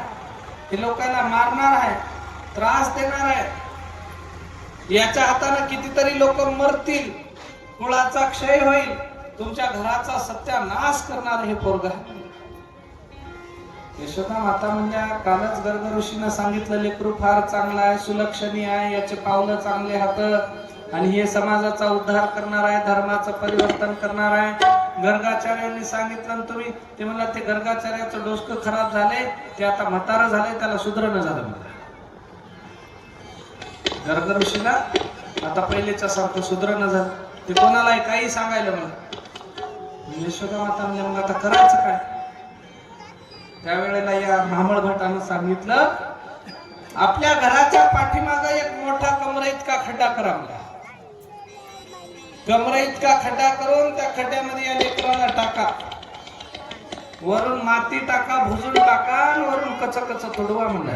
हे लोकांना मारणार आहे, त्रास देणार आहे, याच्या हाताने कितीतरी लोक मरतील, कुळाचा क्षय होईल, तुमच्या घराचा सत्यानाश करणार हे पोरग आहे. यशोदा माता म्हणजे कालच गर्ग ऋषीनं सांगितलं लेकरू फार चांगला आहे, सुलक्षणी आहे, याचे पावलं चांगले हात आणि हे समाजाचा उद्धार करणार आहे, धर्माचं परिवर्तन करणार आहे. गर्गाचार्यांनी सांगितलं तुम्ही, ते म्हणला ते गर्गाचार्याचं डोसकं खराब झाले, ते आता म्हातारं झाले, त्याला सुधरण झालं. गर्ग ऋषीला आता पहिलेच्या सारखं सुधरण झालं, ते कोणालाही काही सांगायला म्हणलं. यशोदा माता म्हणजे मग आता करायचं काय? त्यावेळेला या महामळ भटानं सांगितलं आपल्या घराच्या पाठीमाग एक मोठा कमरा इतका खड्डा करा. कमरा इतका खड्डा करून त्या खड्ड्यामध्ये या लेकराला टाका, वरून माती टाका, भुजून टाका आणि वरून कच कच तोडवा म्हणलं.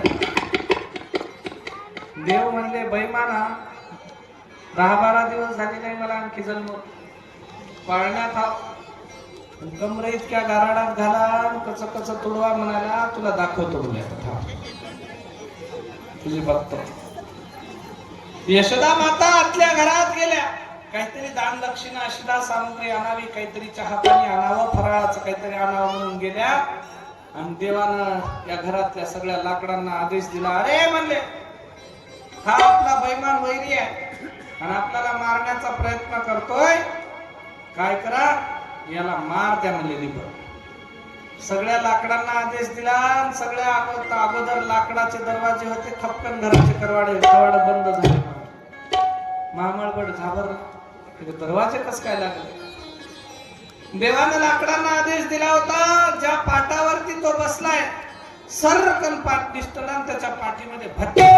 देव म्हणले बैमाना 10-12 दिवस झाले नाही मला आणखी जन्म पाळण्यात हा कमरे इतक्या गाराडात घाला, कच कच तुडवा म्हणाला, तुला दाखवतो बोलले तुझी बघतो. यशोदा माता आतल्या घरात गेल्या, काहीतरी दान दक्षिणा अशिदा सामग्री आणावी, काहीतरी चहा पाणी आणावं, फराळाचं काहीतरी आणावं म्हणून गेल्या. आणि देवानं या घरातल्या सगळ्या लाकडांना आदेश दिला, अरे म्हणले हा आपला बैमान वैरी आहे आणि आपल्याला मारण्याचा प्रयत्न करतोय, काय करा याला मार द्या म्हणले. सगळ्या लाकडांना आदेश दिला, सगळ्या अगोदर लाकडाचे दरवाजे होते, खपकन घराचे कवाड बंद झाले. महामळगड घाबरला, दरवाजे कस काय लागले? देवाने लाकडांना आदेश दिला होता, ज्या पाटावरती तो बसलाय सरकन पाठ दिसतला, त्याच्या पाठीमध्ये भट्टी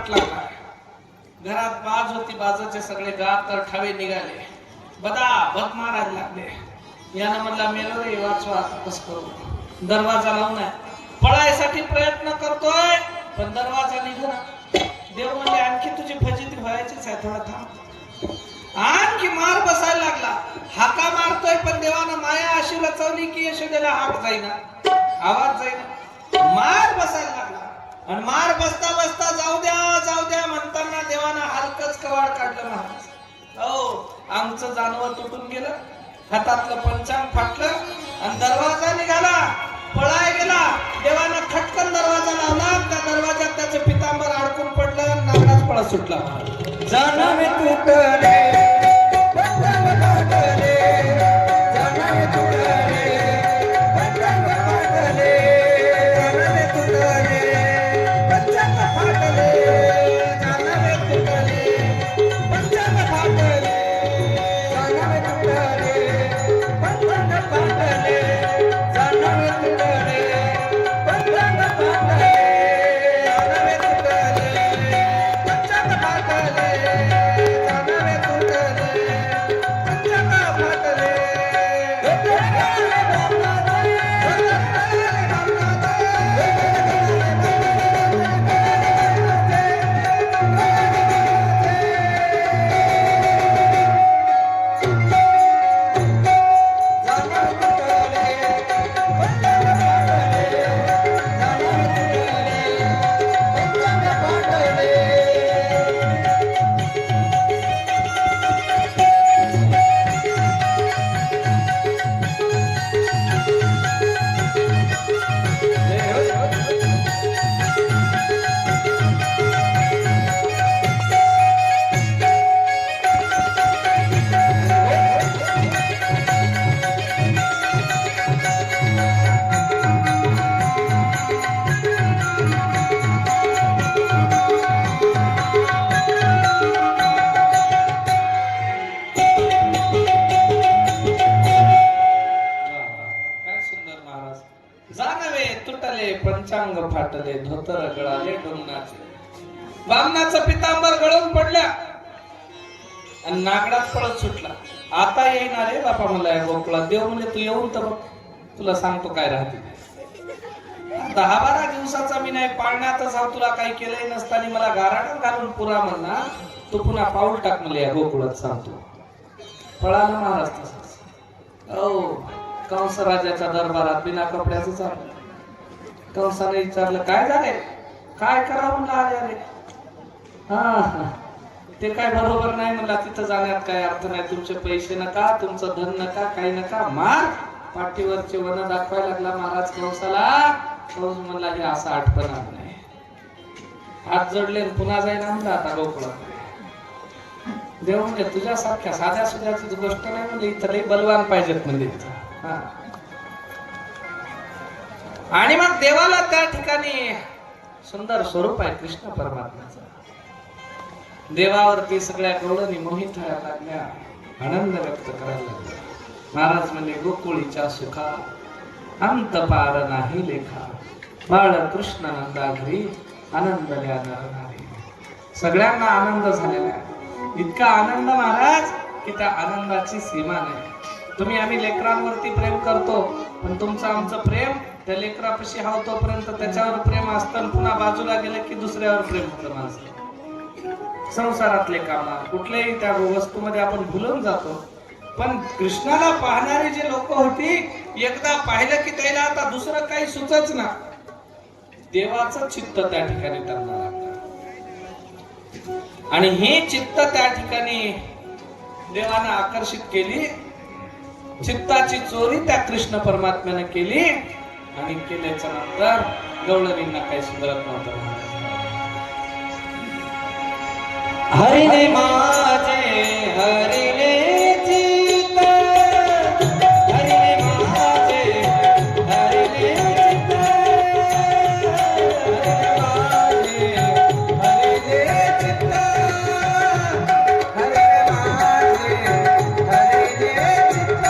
थाट लागला. घरात बाज होती, बाजाचे सगळे गात तर ठावे निघाले, बद मारायला लागले. यानं म्हणला मेलो रे, वाचवा कस करू. दरवाजा लावून पळायसाठी प्रयत्न करतोय, पण दरवाजा निघाला. देव म्हणले आणखी तुझी फजिती व्हायचीच आहे, थोडा थांब. आणखी मार बसायला लागला. हाका मारतोय, पण देवानं माया अशी रचवली की यशोदेला हाक जाईना, आवाज जाईना. मार बसायला लागला आणि मार बसता बसता जाऊ द्या म्हणताना देवानं हलकच कवाड काढलं. महाराज आमचं जानवं तुटून गेलं, हातातलं पंचांग फाटलं आणि दरवाजा निघाला, पळाय गेला. देवानं खटकन दरवाजा लावला. त्या दरवाजात त्याचं पितांबर अडकून पडलं, नागराज पळा सुटला. जानवे तुटले, पंचांग फाटले, धोतर गळाले डोंगनाचे. बामणाचं पितांबर गळून पडल्या आणि नागडात पळत सुटला. आता येणार रे बापा मला या गोकुळात. देव म्हणजे तू येऊन तर बघ, तुला सांगतो काय राहते. 10-12 दिवसाचा मी नाही पाळण्यातच हा, तुला काही केलंय नसताना मला गाराडत घालून पुरा म्हणला. तू पुन्हा पाऊल टाक मला या गोकुळात, सांगतो. पळाला महाराज तसंच. कंस राजाच्या दरबारात बिना कपड्याचं चाललं. कंसाने विचारलं काय झाले, काय करा म्हणला. अरे हा, ते काय बरोबर नाही म्हणला. तिथं जाण्यात काय अर्थ नाही. तुमचे पैसे नका, तुमचं धन नका, काही नका. मार. पाठीवरचे वन दाखवायला लागला महाराज कंसाला. कंस म्हणला हे असं आठवणार नाही. हात जोडले पुन्हा जाईना म्हणला आता गोकुळात. देव म्हणजे तुझ्यासारख्या साध्या सुध्याची गोष्ट नाही म्हणजे, इथं लई बलवान पाहिजेत म्हणजे. आणि मग देवाला त्या ठिकाणी सुंदर स्वरूप आहे कृष्ण परमात्म्याचं. देवावरती सगळ्या गवळणी मोहित व्हायला लागल्या, आनंद व्यक्त करायला लागल्या. महाराज म्हणजे गोकुळीच्या सुखा अंत पार नाही लेखा, बाळ कृष्ण नंदा घरी आनंद नरनारी. सगळ्यांना आनंद झालेला आहे. इतका आनंद महाराज की त्या आनंदाची सीमा नाही. तुम्ही आम्ही लेकरांवरती प्रेम करतो, पण तुमचं आमचं प्रेम त्या लेकरापाशी हाव तोपर्यंत त्याच्यावर प्रेम असतं, पुन्हा बाजूला गेलं की दुसऱ्यावर प्रेम होतं माझं. संसारातले काम कुठल्याही त्या वस्तूमध्ये आपण भुलून जातो. पण कृष्णाला पाहणारी जे लोक होती, एकदा पाहिलं की त्याला आता दुसरं काही सुचच ना. देवाचं चित्त त्या ठिकाणी त्यांना लागतं. आणि हे चित्त त्या ठिकाणी देवानं आकर्षित केली. चित्ताची चोरी त्या कृष्ण परमात्म्याने केली. आणि केल्याच्या नंतर गवळणींना काही सुधारत नव्हतं. हरिने माझे हरिने चित्त, हरिने माझे हरिने चित्त, हरिने चित्त, हरिने माझे हरिने चित्त.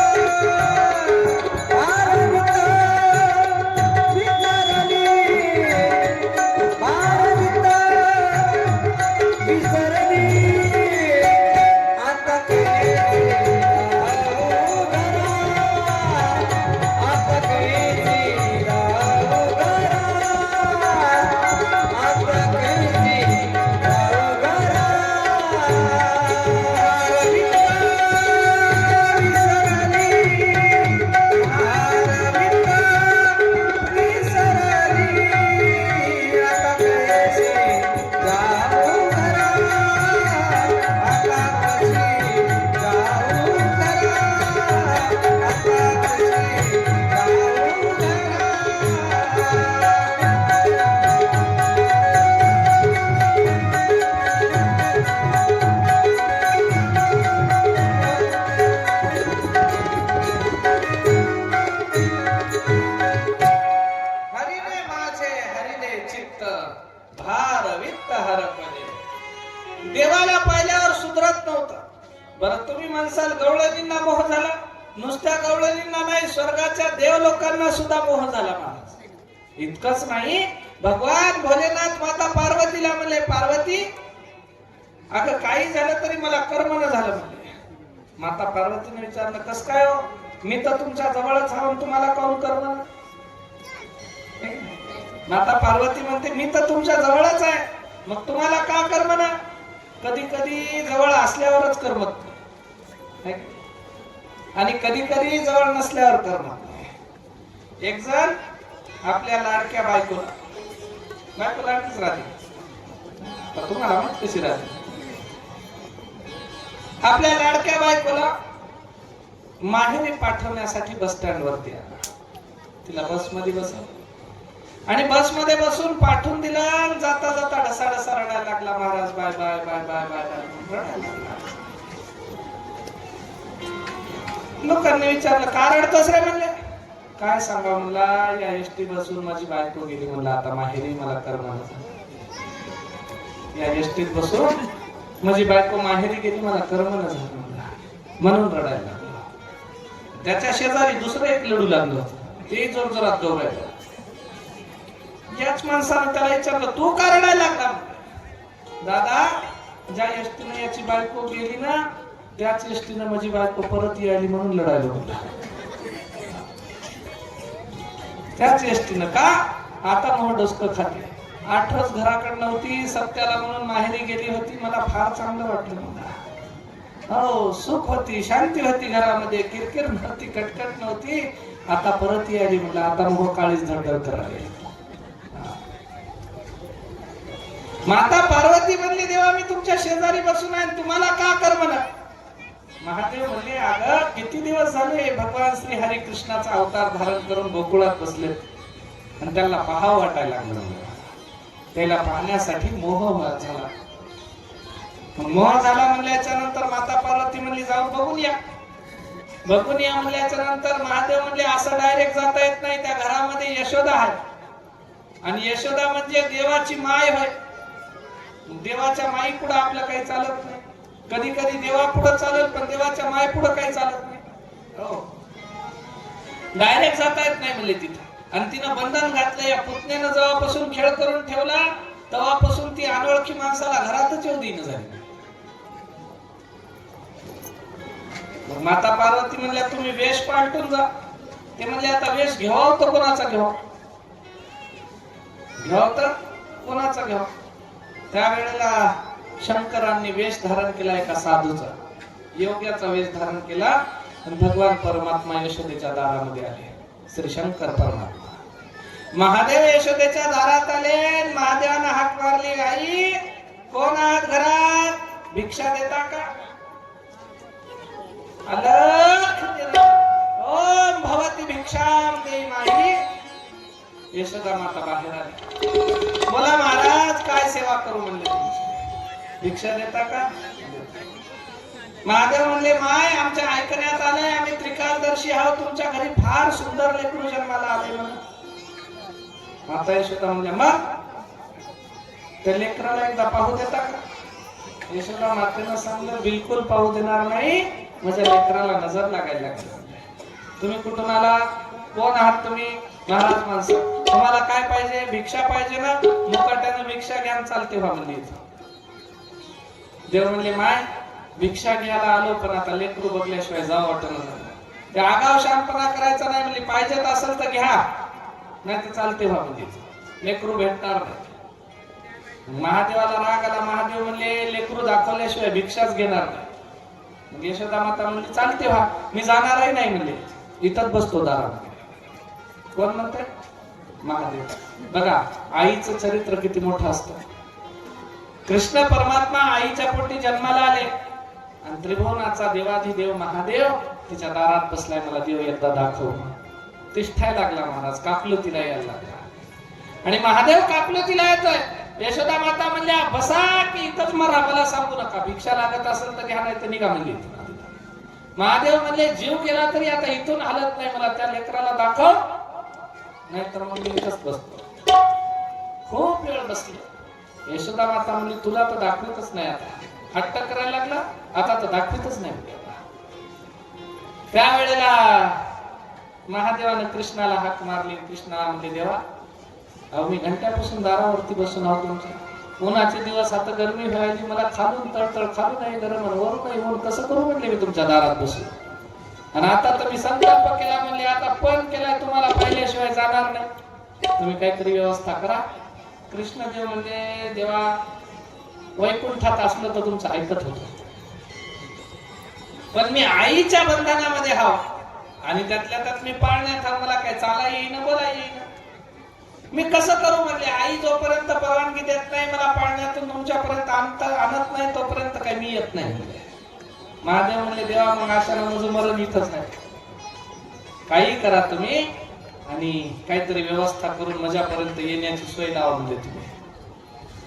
देवाला पाहिल्यावर सुधरत नव्हता. बरं तुम्ही म्हणसाल गवळणींना मोह झाला. नुसत्या गवळणींना नाही, स्वर्गाच्या देव लोकांना सुद्धा मोह झाला महाराज. इतकंच नाही, भगवान भोलेनाथ माता पार्वतीला म्हणले, पार्वती अगं काही झालं तरी मला कर्म न झालं म्हणले. माता पार्वतीने विचारलं, कस काय हो, मी तर तुमच्या जवळच आहोत, तुम्हाला काऊन कर्म? माता पार्वती म्हणते, मी तर तुमच्या जवळच आहे, मग तुम्हाला का कर्म ना? कधी कधी जवळ असल्यावरच करमत नाही आणि कधी कधी जवळ नसल्यावर करमत नाही. एक जण आपल्या लाडक्या बायकोला लाडकीच राहते, तुम्हाला मग कशी राहते, आपल्या लाडक्या बायकोला माहेरी पाठवण्यासाठी बस स्टँड वरती आला. तिला बस मध्ये बसवलं आणि बस मध्ये बसून पाठवून दिला. जाता जाता ढसा ढसा रडायला लागला. महाराज bye bye bye bye bye bye. लोकांनी विचारलं, का रडतोस रे? म्हणले, काय सांगा म्हणला, या एसटी बसून माझी बायको गेली म्हणला, आता माहेरी मला करमना. या एसटीत बसून माझी बायको माहेरी गेली, मला करमना झालं म्हणला, म्हणून रडायला लागला. त्याच्या शेजारी दुसरं एक लढू लागलं, ते जोर जोरात दौडायला. याच माणसाने त्याला विचारलं, तू का रडायला लागला? दादा, ज्या एसटीने याची बायको गेली ना, त्याच एसटीने माझी बायको परत यायली म्हणून लढायला होता. त्याच एसटीनं का? आता मग डोसकं खाते. आठवच घराकडे नव्हती, सत्याला म्हणून माहेरी गेली होती, मला फार चांगलं वाटलं मला. हो, सुख होती, शांती होती घरामध्ये, किरकिर नव्हती, कटकट नव्हती. आता परत यायली म्हणलं, आता मग काळीच धडधड करावी. माता पार्वती म्हणली, देवा मी तुमच्या शेजारी बसून आहे, तुम्हाला का करमना? महादेव म्हणले, अगं किती दिवस झाले भगवान श्री हरी कृष्णाचा अवतार धारण करून गोकुळात बसले आणि त्यांना पाहावं वाटायला लागलं. त्याला पाहण्यासाठी मोह झाला. मोह झाला म्हणल्याच्या नंतर माता पार्वती म्हणली, जाऊन बघून या. बघून या म्हणल्याच्या नंतर महादेव म्हणले, असं डायरेक्ट जाता येत नाही, त्या घरामध्ये यशोदा आहे आणि यशोदा म्हणजे देवाची माय होय. देवाच्या माई पुढे आपलं काही चालत नाही. कधी कधी देवा पुढे चालेल, पण देवाच्या माय पुढे काही चालत नाही. हो, डायरेक्ट जाता येत नाही म्हणले तिथे. आणि तिनं बंधन घातलं. या पुतण्यानं जेव्हापासून खेळ करून ठेवला, तेव्हापासून ती अनोळखी माणसाला घरातच येऊ देईन झाली. माता पार्वती म्हणल्या, तुम्ही वेश पालटून जा. ते म्हणले, आता वेश घ्यावा तर कोणाचा घ्यावा? घ्यावा तर कोणाचा घ्यावा? त्यावेळेला शंकरांनी वेश धारण केला एका साधूचा, योग्याचा वेश धारण केला आणि भगवान परमात्मा यशोदेच्या दारामध्ये आले. श्री शंकर परमात्मा महादेव यशोदेच्या दारात आले. महादेवानं हाक मारली, आई कोण आहात घरात? भिक्षा देता का? अलख ओम भवती भिक्षाम देई माई. यशोदा माता बाहेर आली. बोला महाराज, काय सेवा करू म्हणले? भिक्षा देता का? महादेव म्हणले, माय आमच्या ऐकण्यात आलंय, आम्ही त्रिकालदर्शी आहोत, तुमच्या घरी फार सुंदर लेकरू जन्माला आले म्हणून. माता यशोदा म्हणल्या, मग त्या लेकराला एकदा पाहू देता का? यशोदा मातेनं सांगितलं, बिलकुल पाहू देणार नाही, माझ्या लेकराला नजर लागायला लागली. तुम्ही कुठून आला? कोण आहात तुम्ही? महाराज माणसं. तुम्हाला काय पाहिजे? भिक्षा पाहिजे ना? मुकाट्यानं भिक्षा घ्या, चालते व्हा म्हणली. देव म्हणले माय भिक्षा घ्यायला आलो पण आता लेकरू बघल्याशिवाय जाऊ वाटत नाही. ते आगाव शांतपणा करायचा नाही. म्हणजे पाहिजेत असेल तर घ्या नाही तर चालते व्हा. म्हणजे लेकरू भेटणार नाही. महादेवाला राग आला. महादेव म्हणले लेकरू दाखवल्याशिवाय भिक्षाच घेणार नाही. मग यशोदा माता म्हणली चालते व्हा मी जाणारही नाही. म्हणले इथंच बसतो दारामध्ये. कोण म्हणते? महादेव. बघा आईचं चरित्र किती मोठं असतं. कृष्ण परमात्मा आईच्या पोटी जन्माला आले आणि त्रिभुवनाचा देवाधिदेव महादेव तिच्या दारात बसलाय. मला देव एकदा दाखव. तिष्ठायला लागला महाराज. काकलुतीला यायला लागला आणि महादेव काकलुतीला येतोय. यशोदा माता म्हणल्या बसा की इथंच मरा. मला सांगू नका. भिक्षा लागत असेल तर घ्या नाही तर निघा म्हणली. महादेव म्हणले जीव गेला तरी आता इथून हलत नाही. मला त्या लेकराला दाखव नाहीतर मग मी इथंच बसतो. खूप वेळ बसले. यशोदा माता म्हणली तुला तर दाखवतच नाही. आता हट्ट करायला लागला. आता तर दाखवतच नाही. त्यावेळेला महादेवाने कृष्णाला हाक मारली. कृष्णा म्हणजे देवा अहो मी घंट्यापासून दारावरती बसून आहो तुमच्या. उन्हाचे दिवस आता गरमी व्हायची. मला खालून तळतळ खालून नाही गरम वरून नाही ऊन कसं करू म्हणले मी तुमच्या दारात बसून. आणि आता तुम्ही संकल्प केला म्हणले आता पण केलाय तुम्हाला पाहिल्याशिवाय जाणार नाही. तुम्ही काहीतरी व्यवस्था करा. कृष्णदेव म्हणजे देवा वैकुंठात असलं तर तुमचं ऐकत होतं पण मी आईच्या बंधनामध्ये हाव आणि त्यातल्या त्यात मी पाळण्यात हाव. मला काय चाला येईना बोला येईना. मी कसं करू म्हणले. आई जोपर्यंत परवानगी देत नाही मला पाळण्यातून तुमच्यापर्यंत आणत नाही तोपर्यंत काही मी येत नाही. महादेव म्हणले देवा मग अशाला माझं मरण इथंच आहे. काही करा तुम्ही आणि काहीतरी व्यवस्था करून माझ्यापर्यंत येण्याची सोय लावा म्हणजे तुम्ही.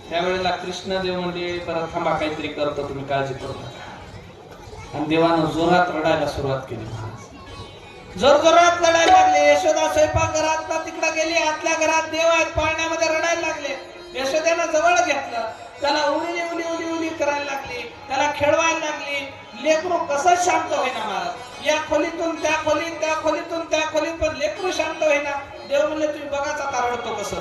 त्यावेळेला कृष्णदेव म्हणले बरं थांबा काहीतरी करतो तुम्ही काळजी करू नका. आणि देवानं जोरात रडायला सुरुवात केली. जोर जोरात रडायला लागले. यशोदा स्वयंपाक घरात तिकडे गेली. आतल्या घरात देव आहेत पाळण्यामध्ये रडायला लागले. यशोदेनं जवळ घेतलं. त्याला उली उली उली उली करायला लागली. त्याला खेळवायला लागली. लेकरू कसं शांत होईना महाराज. या खोलीतून त्या खोलीत त्या खोलीतून त्या खोलीत पण लेकरू शांत होईना. देव म्हणले तुम्ही बघाच आता रडतो कसं.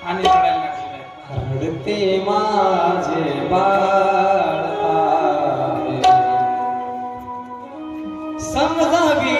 आणि रडायला लागले. रडते माझे बाळ समजावी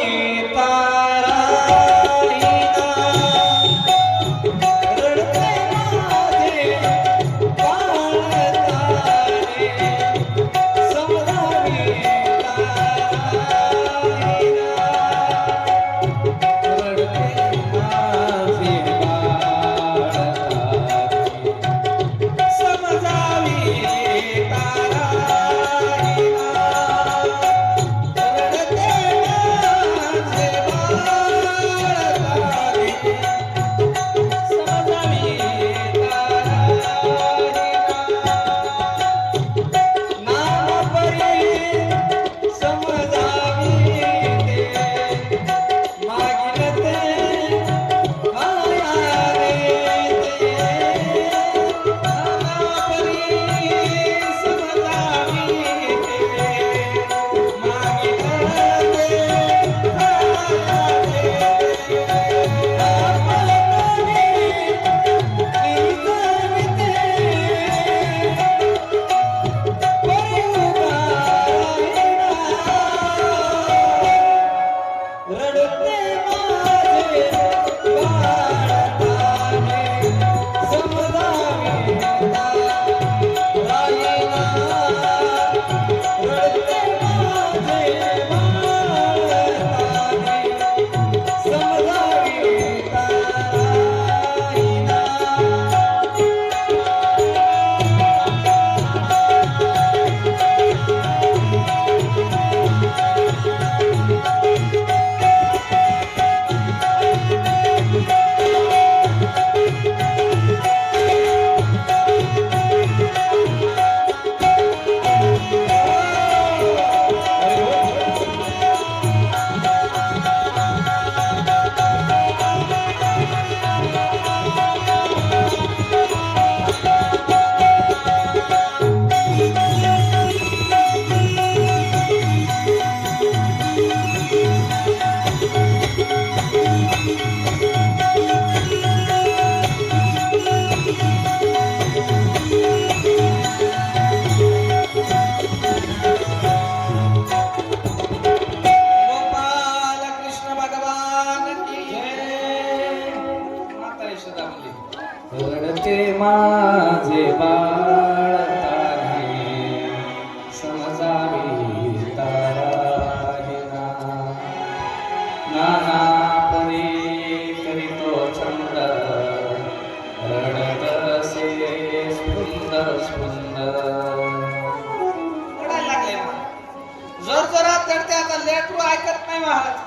लेकरू ऐकत नाही महाराज.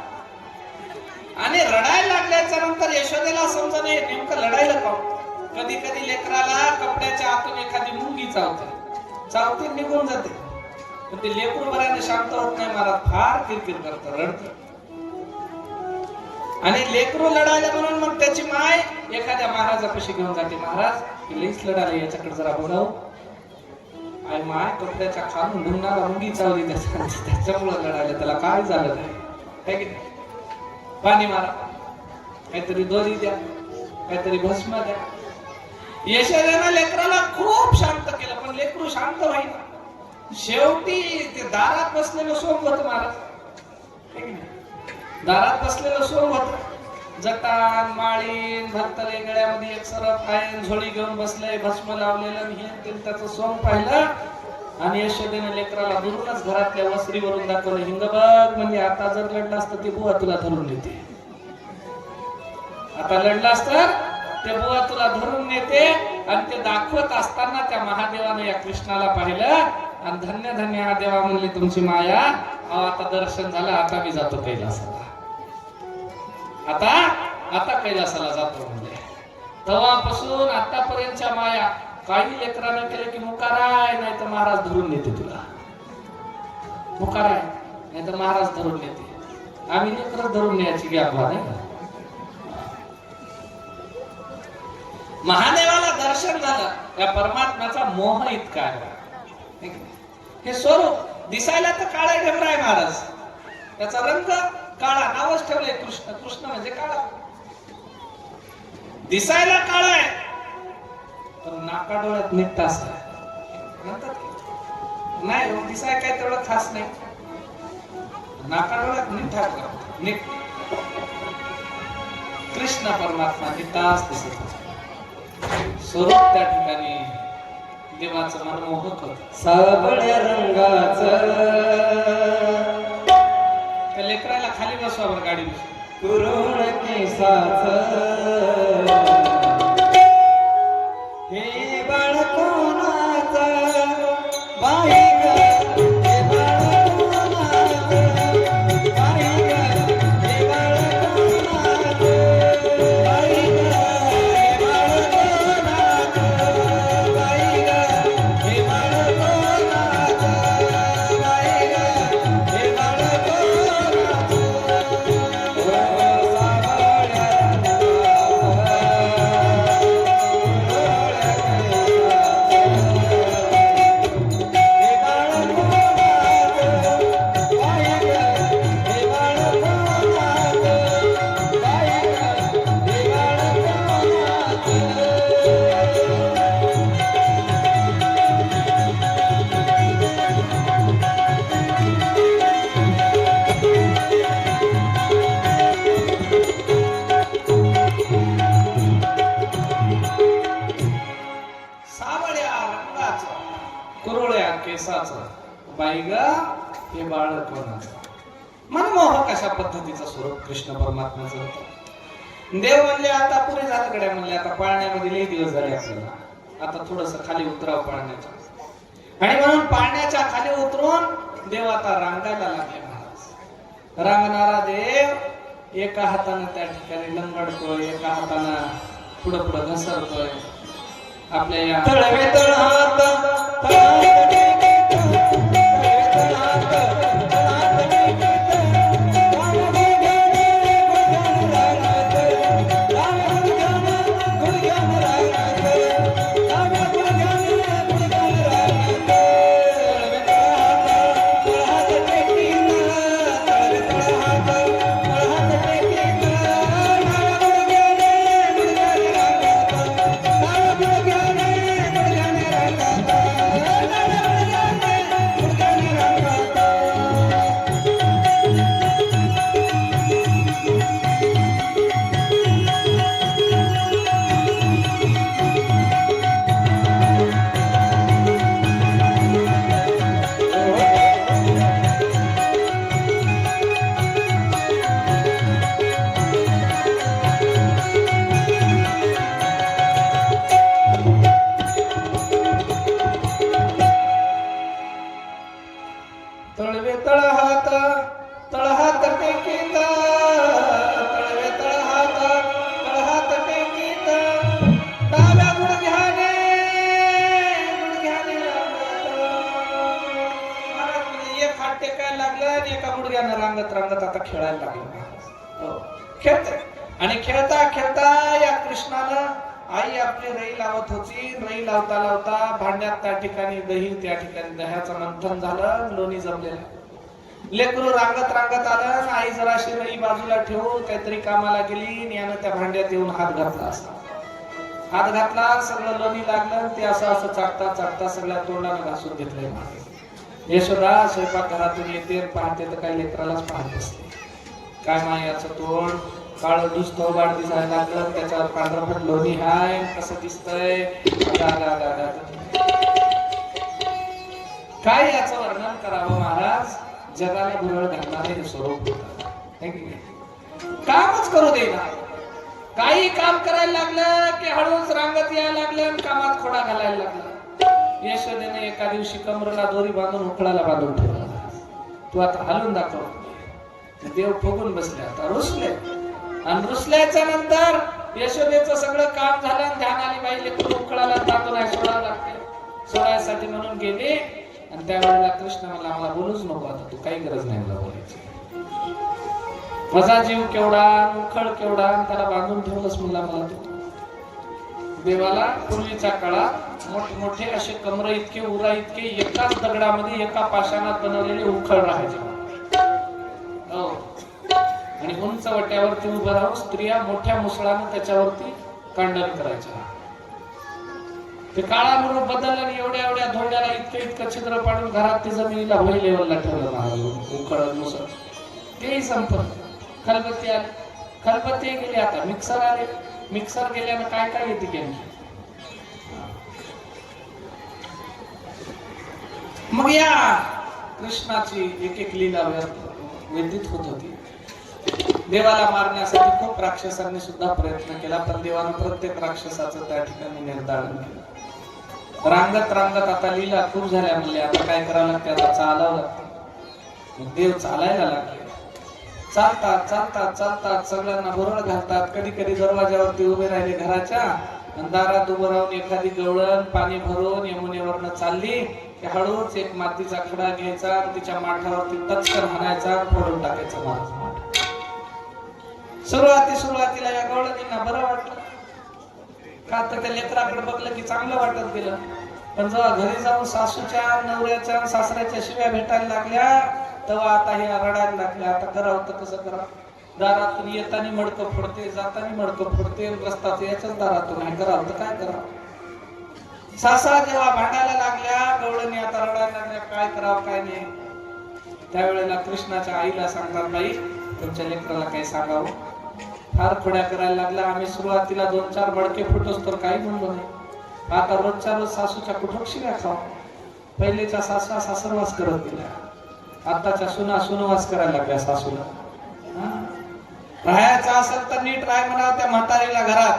आणि रडायला लागल्याच्या नंतर यशोदेला समजा नाही नेमकं लढायला का. कधी कधी लेकराला कपड्याच्या आतून एखादी मुंगी चावते निघून जाते, पण ते लेकरू बऱ्याने शांत होत नाही महाराज. फार किरकिर करत रडत. आणि लेकरू लढायला म्हणून मग त्याची माय एखाद्या महाराजापाशी घेऊन जाते. महाराज लईच लढाले, याच्याकडे जरा बघाव. आणि माय कपड्याच्या खालून ढुंगणाला मुंगी चावली त्याच्यामुळे लढायला. त्याला काय झालं नाही, पाणी मारा, काहीतरी दोरी द्या, काहीतरी भस्म द्या. यशोदेनं लेकराला खूप शांत केलं, पण लेकरू शांत व्हायला. शेवटी ते दारात बसलेलं सोंग होत महाराज. दारात बसलेलं सोंग होत. जटान माळीन भरतले, गळ्यामध्ये एक सरप आहे, झोळी घेऊन बसलंय, भस्म लावलेलं. हे त्याचं सोंग पाहिलं आणि यशोदेनं लेकराला दुरूनच घरातल्या वस्त्रीवरून दाखवलं. हिंग बघ, म्हणजे आता जर लढला असतं ते बुवा तुला धरून नेते. आता लढला असतं ते बुवा तुला धरून नेते. आणि ते दाखवत असताना त्या महादेवाने या कृष्णाला पाहिलं आणि धन्य धन्य हा देवा म्हणले तुमची माया. आता दर्शन झालं, आता मी जातो कैलासाला. आता कैलासाला जातो म्हणजे. तेव्हापासून आतापर्यंतच्या माया काही लेकरांना केलं की मुकाराय, नाही तर महाराज धरून नेते तुला. मुकाराय नाही तर महाराज धरून नेते. आम्ही लेकर धरून न्यायची घ्या नाही का. महादेवाला दर्शन झालं, या परमात्म्याचा मोह इतका आहे. हे स्वरूप दिसायला तर काळा ढेबरा आहे महाराज. त्याचा रंग काळा, नावच ठेवलंय कृष्ण. कृष्ण म्हणजे काळा. दिसायला काळा आहे, पण नाका डोळ्यात नीट तास म्हणतात नाही. दिसाय काय तेवढं खास नाही, नाका डोळ्यात नीट ठाकला नीट. कृष्ण परमात्मा नितास दिसत. स्वरूप त्या ठिकाणी देवाचं मनमोहक होत. सावळ्या रंगाचं त्या लेकराला खाली बसवावर गाडी कुरुण केसाचं हे बाळ कोणाचं बाई ग, हे बाळ कोणाचं बाई ग, हे बाळ कोणाचं बाई ग, हे बाळ कोणाचं बाई ग, हे बाळ कोणाचं बाई ग, हे बाळ कुरळ्या केसाचं बाई ग, हे बाळ कोणाचं. मनमोहक अशा पद्धतीचं स्वरूप कृष्ण परमात्म्याचं होतं. देव म्हणले आता पुरे झालं गड्या, म्हणले आता पाळण्यामध्ये लई दिवस झाले आपल्याला, आता थोडस खाली उतराव पाळण्याच्या. आणि म्हणून पाळण्याच्या खाली उतरून देव आता रांगायला लागले महाराज. रांगणारा देव एका हातानं त्या ठिकाणी लंगडतोय, एका हातानं पुढं पुढं घसरतोय. आपल्या या तळवे तळहात टेकीत तळवे तळहात टेकीत डाव्या गुडघ्याने महाराज म्हणजे एक हात टेकायला लागलं आणि एका गुडघ्यानं रांगत रांगत आता खेळायला लागलं. हो, खेळते आणि खेळता खेळता या कृष्णानं आई आपली रई लावत होती. रई लावता लावता भांड्यात त्या ठिकाणी दही, त्या ठिकाणी दह्याचं मंथन झालं, लोणी जमलेलं. लेकरू रांगत रांगत आलं. आई जराशी रई बाजूला ठेवून काहीतरी कामाला गेली आणि यानं त्या भांड्यात येऊन हात घातला असा. हात घातला, सगळं लोणी लागलं. ते असं असं चाटता चाटता सगळ्या तोंडानं घासून घेतलंय. यशोदा स्वयंपाक घरातून येते, पाहते तर काही लेकरालाच पाहत असते. काय मायाचं तोंड काळ दिसतो, वाढ दिसायला लागलं, त्याच्यावर पांढरपट लोणी हाय, कसं दिसतंय. काय याचं वर्णन करावं महाराज. जगाला भुरळ घालणारे स्वरूप कामच करू देना. काही काम करायला लागलं की हळूच रांगत यायला लागलं, कामात खोडा घालायला लागला. यशोदेने एका दिवशी कमरेला दोरी बांधून उखळाला बांधून ठेवला. तू आता हलून दाखव. देव फुगून बसले, आता रुसले. आणि रुसल्याच्या नंतर यशोदेचं सगळं काम झालं आणि ध्यान आली बाई लेकरू उखळाला तातून आहे, सोडावं लागते. सोडायसाठी म्हणून गेले आणि त्यावेळेला कृष्ण मला आम्हाला बोलूच नको, आता तू काही गरज नाही मला बोलायची. माझा जीव केवढा, उखळ केवढा, त्याला बांधून ठेवलंच मुला मला तू. देवाला पूर्वीच्या काळात मोठमोठे असे कमर इतके, उरा इतके एकाच दगडामध्ये एका पाषाणात बनवलेले उखळ राहायचे. हो, आणि उंच वट्यावरती उभं राहून स्त्रिया मोठ्या मुसळानं त्याच्यावरती कांडण करायच्या. ते काळानुरूप बदललं आणि एवढ्या एवढ्या धोंड्याला इतकं छिद्र पाडून घरात ते जमिनीला वही लेवलला ठेवलं महाराज. उखळ मुसळ तेही संपलं. खलबत्ती आले, खलबत्ती गेले. आता मिक्सर आले, मिक्सर गेल्यानं काय काय येते की मग या कृष्णाची एक एक लीला व्यतीत होत होती. देवाला मारण्यासाठी खूप राक्षसांनी सुद्धा प्रयत्न केला, पण देवानं प्रत्येक राक्षसाचं त्या ठिकाणी निर्धारण केलं. रांगत रांगत आता लीला खूप झाल्या म्हणले, आता काय करावं लागते, आता चालावं लागतं. देव चालायला लागले. चालतात चालतात चालतात, सगळ्यांना भुरळ घालतात. कधी कधी दरवाजावरती उभे राहिले घराच्या, दारात उभं राहून एखादी गवळण पाणी भरून यमुनेवरनं चालली की हळूच एक मातीचा खडा घ्यायचा, तिच्या माठावरती टचकन हाणायचा, फोडून टाकायचा महाराज माठ. सुरुवातीला या गवळणींना बरं वाटलं, का तर त्या लेकराकडे बघलं की चांगलं वाटत गेलं. पण जेव्हा घरी जाऊन सासूच्या, नवऱ्याच्या, सासऱ्याच्या शिव्या भेटायला लागल्या, तेव्हा आता हे रडायला लागल्या. आता करावं तर कसं करावं. दारातून येताना मडकं फोडते, जाताना मडकं फोडते, रस्ताच याच्याच दारातून आहे, करावं तर काय करावं. सासा जेव्हा भांडायला लागल्या, गवळणी आता रडायला लागल्या, काय करावं काय नाही. त्यावेळेला कृष्णाच्या आईला सांगतात, बाई तुमच्या लेकराला काही सांगावं. फार खोड्या करायला लागला. आम्ही सुरुवातीला 2-4 मडके फुटोस तर काही म्हणलो नाही. आता रोजच्या रोज सासूच्या कुठं शिव्या खावा. पहिलेच्या सासवा सासरवास करत गेल्या, आताच्या सुना सुनवास करायला लागल्या सासूला. राहायचं असेल तर नीट राहाय म्हणा त्या म्हातारीला घरात,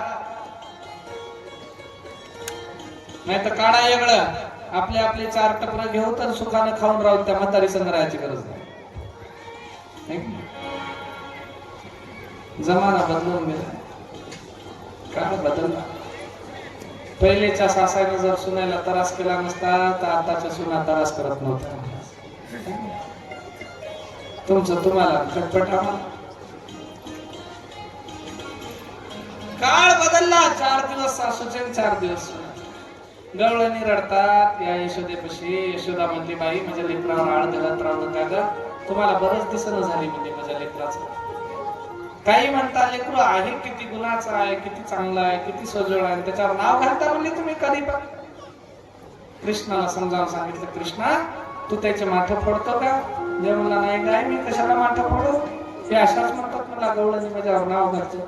नाही तर काढा वेगळं. आपले आपले 4 टपरं घेऊ तर सुखानं खाऊन राहून त्या म्हातारी संग राहायची गरज नाही. जमाना बदलून गेला, काळ बदलला. पहिलेच्या सासाने जर सुनायला त्रास केला नसता तर आताच्या सुना त्रास करत नव्हत्या. तुमचं तुम्हाला खटपट आम्हाला. काळ बदलला. 4 दिवस सासूचे 4 दिवस गवळणी रडतात या यशोदेपाशी. यशोदा म्हणली, बाई माझ्या लेकरावर आळ घालत राहू नका ग, तुम्हाला बरंच दिसणं झाली म्हणजे माझ्या लेकराचं. काही म्हणता लेकरू आहे किती गुणाचं आहे, किती चांगलं आहे, किती सजळ आहे, त्याच्यावर नाव घालता म्हणले तुम्ही कधी पण. कृष्णाला समजावून सांगितलं, कृष्णा तू त्याचे माठ फोडतो का. देव म्हणला, नाही काय मी कशाला माठ फोडू, हे अशाच म्हणतात मला गवळणी माझ्यावर नाव घालतो.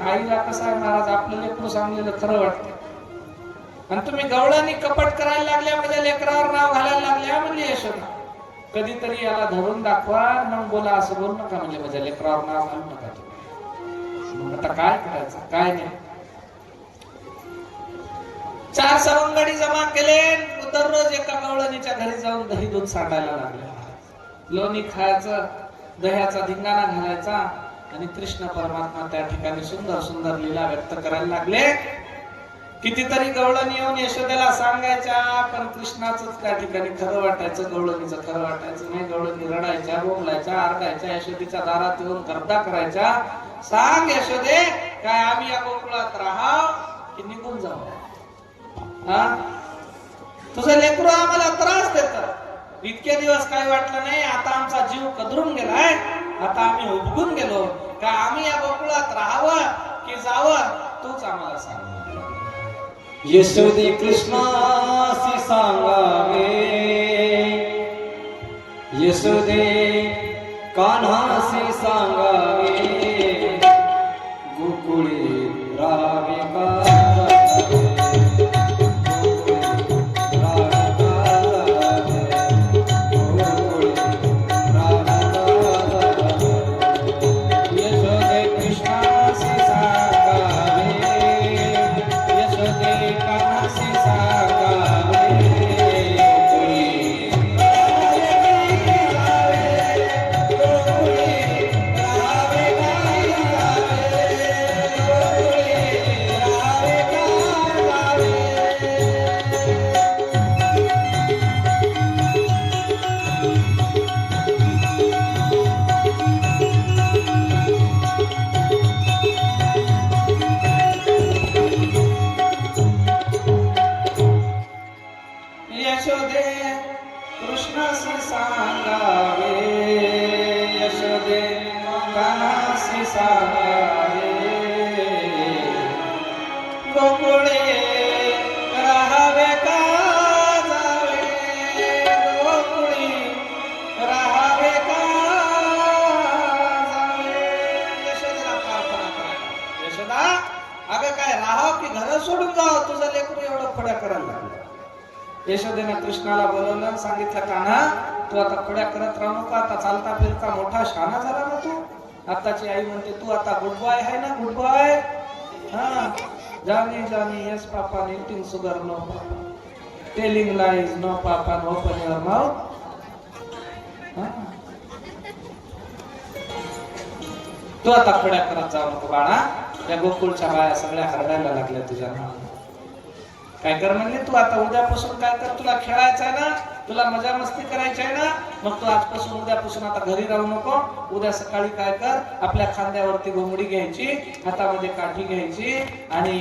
आईला कसं आहे महाराज, आपलं लेकरू सांगलेलं खरं वाटतं. आणि तुम्ही गवळणी कपट करायला लागल्या, माझ्या लेकरावर नाव घालायला लागल्या म्हणले यशोदा. कधीतरी याला धरून दाखवा मग बोला, असं बोलू नका म्हणजे माझ्या लेकरावर नाव घालू नका. मग आता काय करायचं काय नाही. 4 सवंगडी जमा केले. दररोज एका गवळणीच्या घरी जाऊन दही दूध सांडायला लागले. लोणी खायचं, दह्याचा धिंगाणा घालायचा आणि कृष्ण परमात्मा त्या ठिकाणी सुंदर सुंदर लीला व्यक्त करायला लागले. कितीतरी गवळण येऊन यशोदेला सांगायच्या, पण कृष्णाच त्या ठिकाणी खरं वाटायचं, गवळणीचं खरं वाटायचं नाही. गवळणी रडायच्या, बोंबलायच्या, आरडायच्या, यशोदेच्या दारात येऊन गर्दा करायच्या. सांग यशोदे, काय आम्ही या गोकुळात राहाव की निघून जाऊ? हा, तुझं लेकरू आम्हाला त्रास देत. इतके दिवस काही वाटलं नाही, आता आमचा जीव कदरून गेलाय, आता आम्ही उबगून गेलो. का आम्ही या गोकुळात राहावं की जावं, तूच आम्हाला सांग. यशोदे कृष्णासी सांगावे, यशोदे कान्हासी सांगावे, गोकुळी राहावे का? यशोदे कृष्णासी सांगावे, यशोदे कान्हासी सांगावे, गोकुळे राहावे का जावे, गोकुळी राहावे का जावे. यशोदेला प्रार्थना करा, यशोदा अगं काय राहाव की घर सोडून जावं? तुझं लेकरू एवढं खोड्या करायला लागलं. यशोदेनं कृष्णाला बोलवलं, सांगितलं, कान्हा तू आता खोड्या करत राहू नका, आता चालता फिरता मोठा शहाणा झाला ना तू. आताची आई म्हणते तू आता गुड बॉय आहे ना, गुड बॉय. हा, Johnny Johnny yes papa, eating sugar no papa, telling lies no papa, open your mouth. तू आता खोड्या करत जाऊ नको बाळा. त्या गोकुळच्या बाया सगळ्या हरडायला लागल्या तुझ्या नावाने. काय कर म्हणले, तू आता उद्यापासून काय कर, तुला खेळायचं आहे ना, तुला मजा मस्ती करायची आहे ना, मग तू आजपासून उद्यापासून आता घरी राहू नको. उद्या सकाळी काय कर, आपल्या खांद्यावरती घोंगडी घ्यायची, हातामध्ये काठी घ्यायची आणि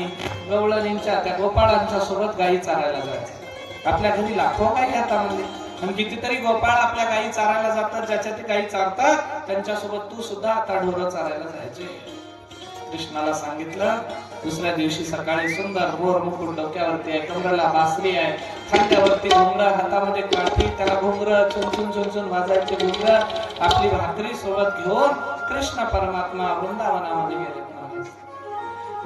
गवळणींच्या त्या गोपाळांच्या सोबत गायी चारायला जायचं. आपल्या घरी लाखो गायी हातामध्ये, आणि कितीतरी गोपाळ आपल्या गायी चारायला जातात, ज्याच्या ते गायी चारतात त्यांच्यासोबत तू सुद्धा आता ढोरं चारायला जायचे. कृष्णाला सांगितलं. दुसऱ्या दिवशी सकाळी सुंदर मोर मुकुट डोक्यावरती आहे, कमरेला बासरी आहे, खांद्यावरती घोंगरा, हातामध्ये काठी, त्याला घोंगर चुनचुन चुनचुन वाजायचे घोंगर, आपली भाकरी सोबत घेऊन कृष्ण परमात्मा वृंदावनामध्ये गेले.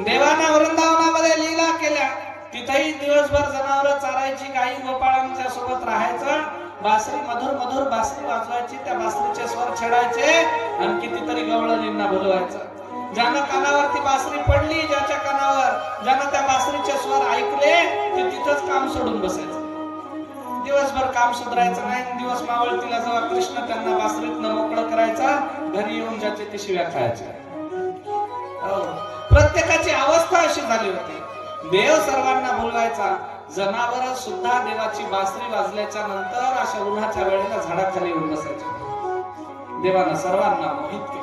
देवाना वृंदावनामध्ये लीला केल्या. तिथेही दिवसभर जनावर चारायची, गाई गोपाळांच्या सोबत राहायचं, बासरी मधुर मधुर बासरी वाजवायची, त्या बासरीचे स्वर छेडायचे आणि कितीतरी गवळणींना बोलवायचं. ज्यानं कानावरती बासरी पडली, ज्याच्या कानावर, ज्यानं त्या बासरीचे स्वर ऐकले, ते तिथंच काम सोडून बसायचं. दिवसभर काम सुधारायचं नाही. दिवस मावळतीला जेव्हा कृष्ण त्यांना बासरीतनं मोकळं करायचा, घरी येऊन ज्याचे ते शिव्या खायच्या. प्रत्येकाची अवस्था अशी झाली होती. देव सर्वांना बोलवायचा, जनावर सुद्धा देवाची बासरी वाजल्याच्या नंतर अशा उन्हाच्या वेळेला झाडाखाली येऊन बसायचे. देवानं सर्वांना मोहित केले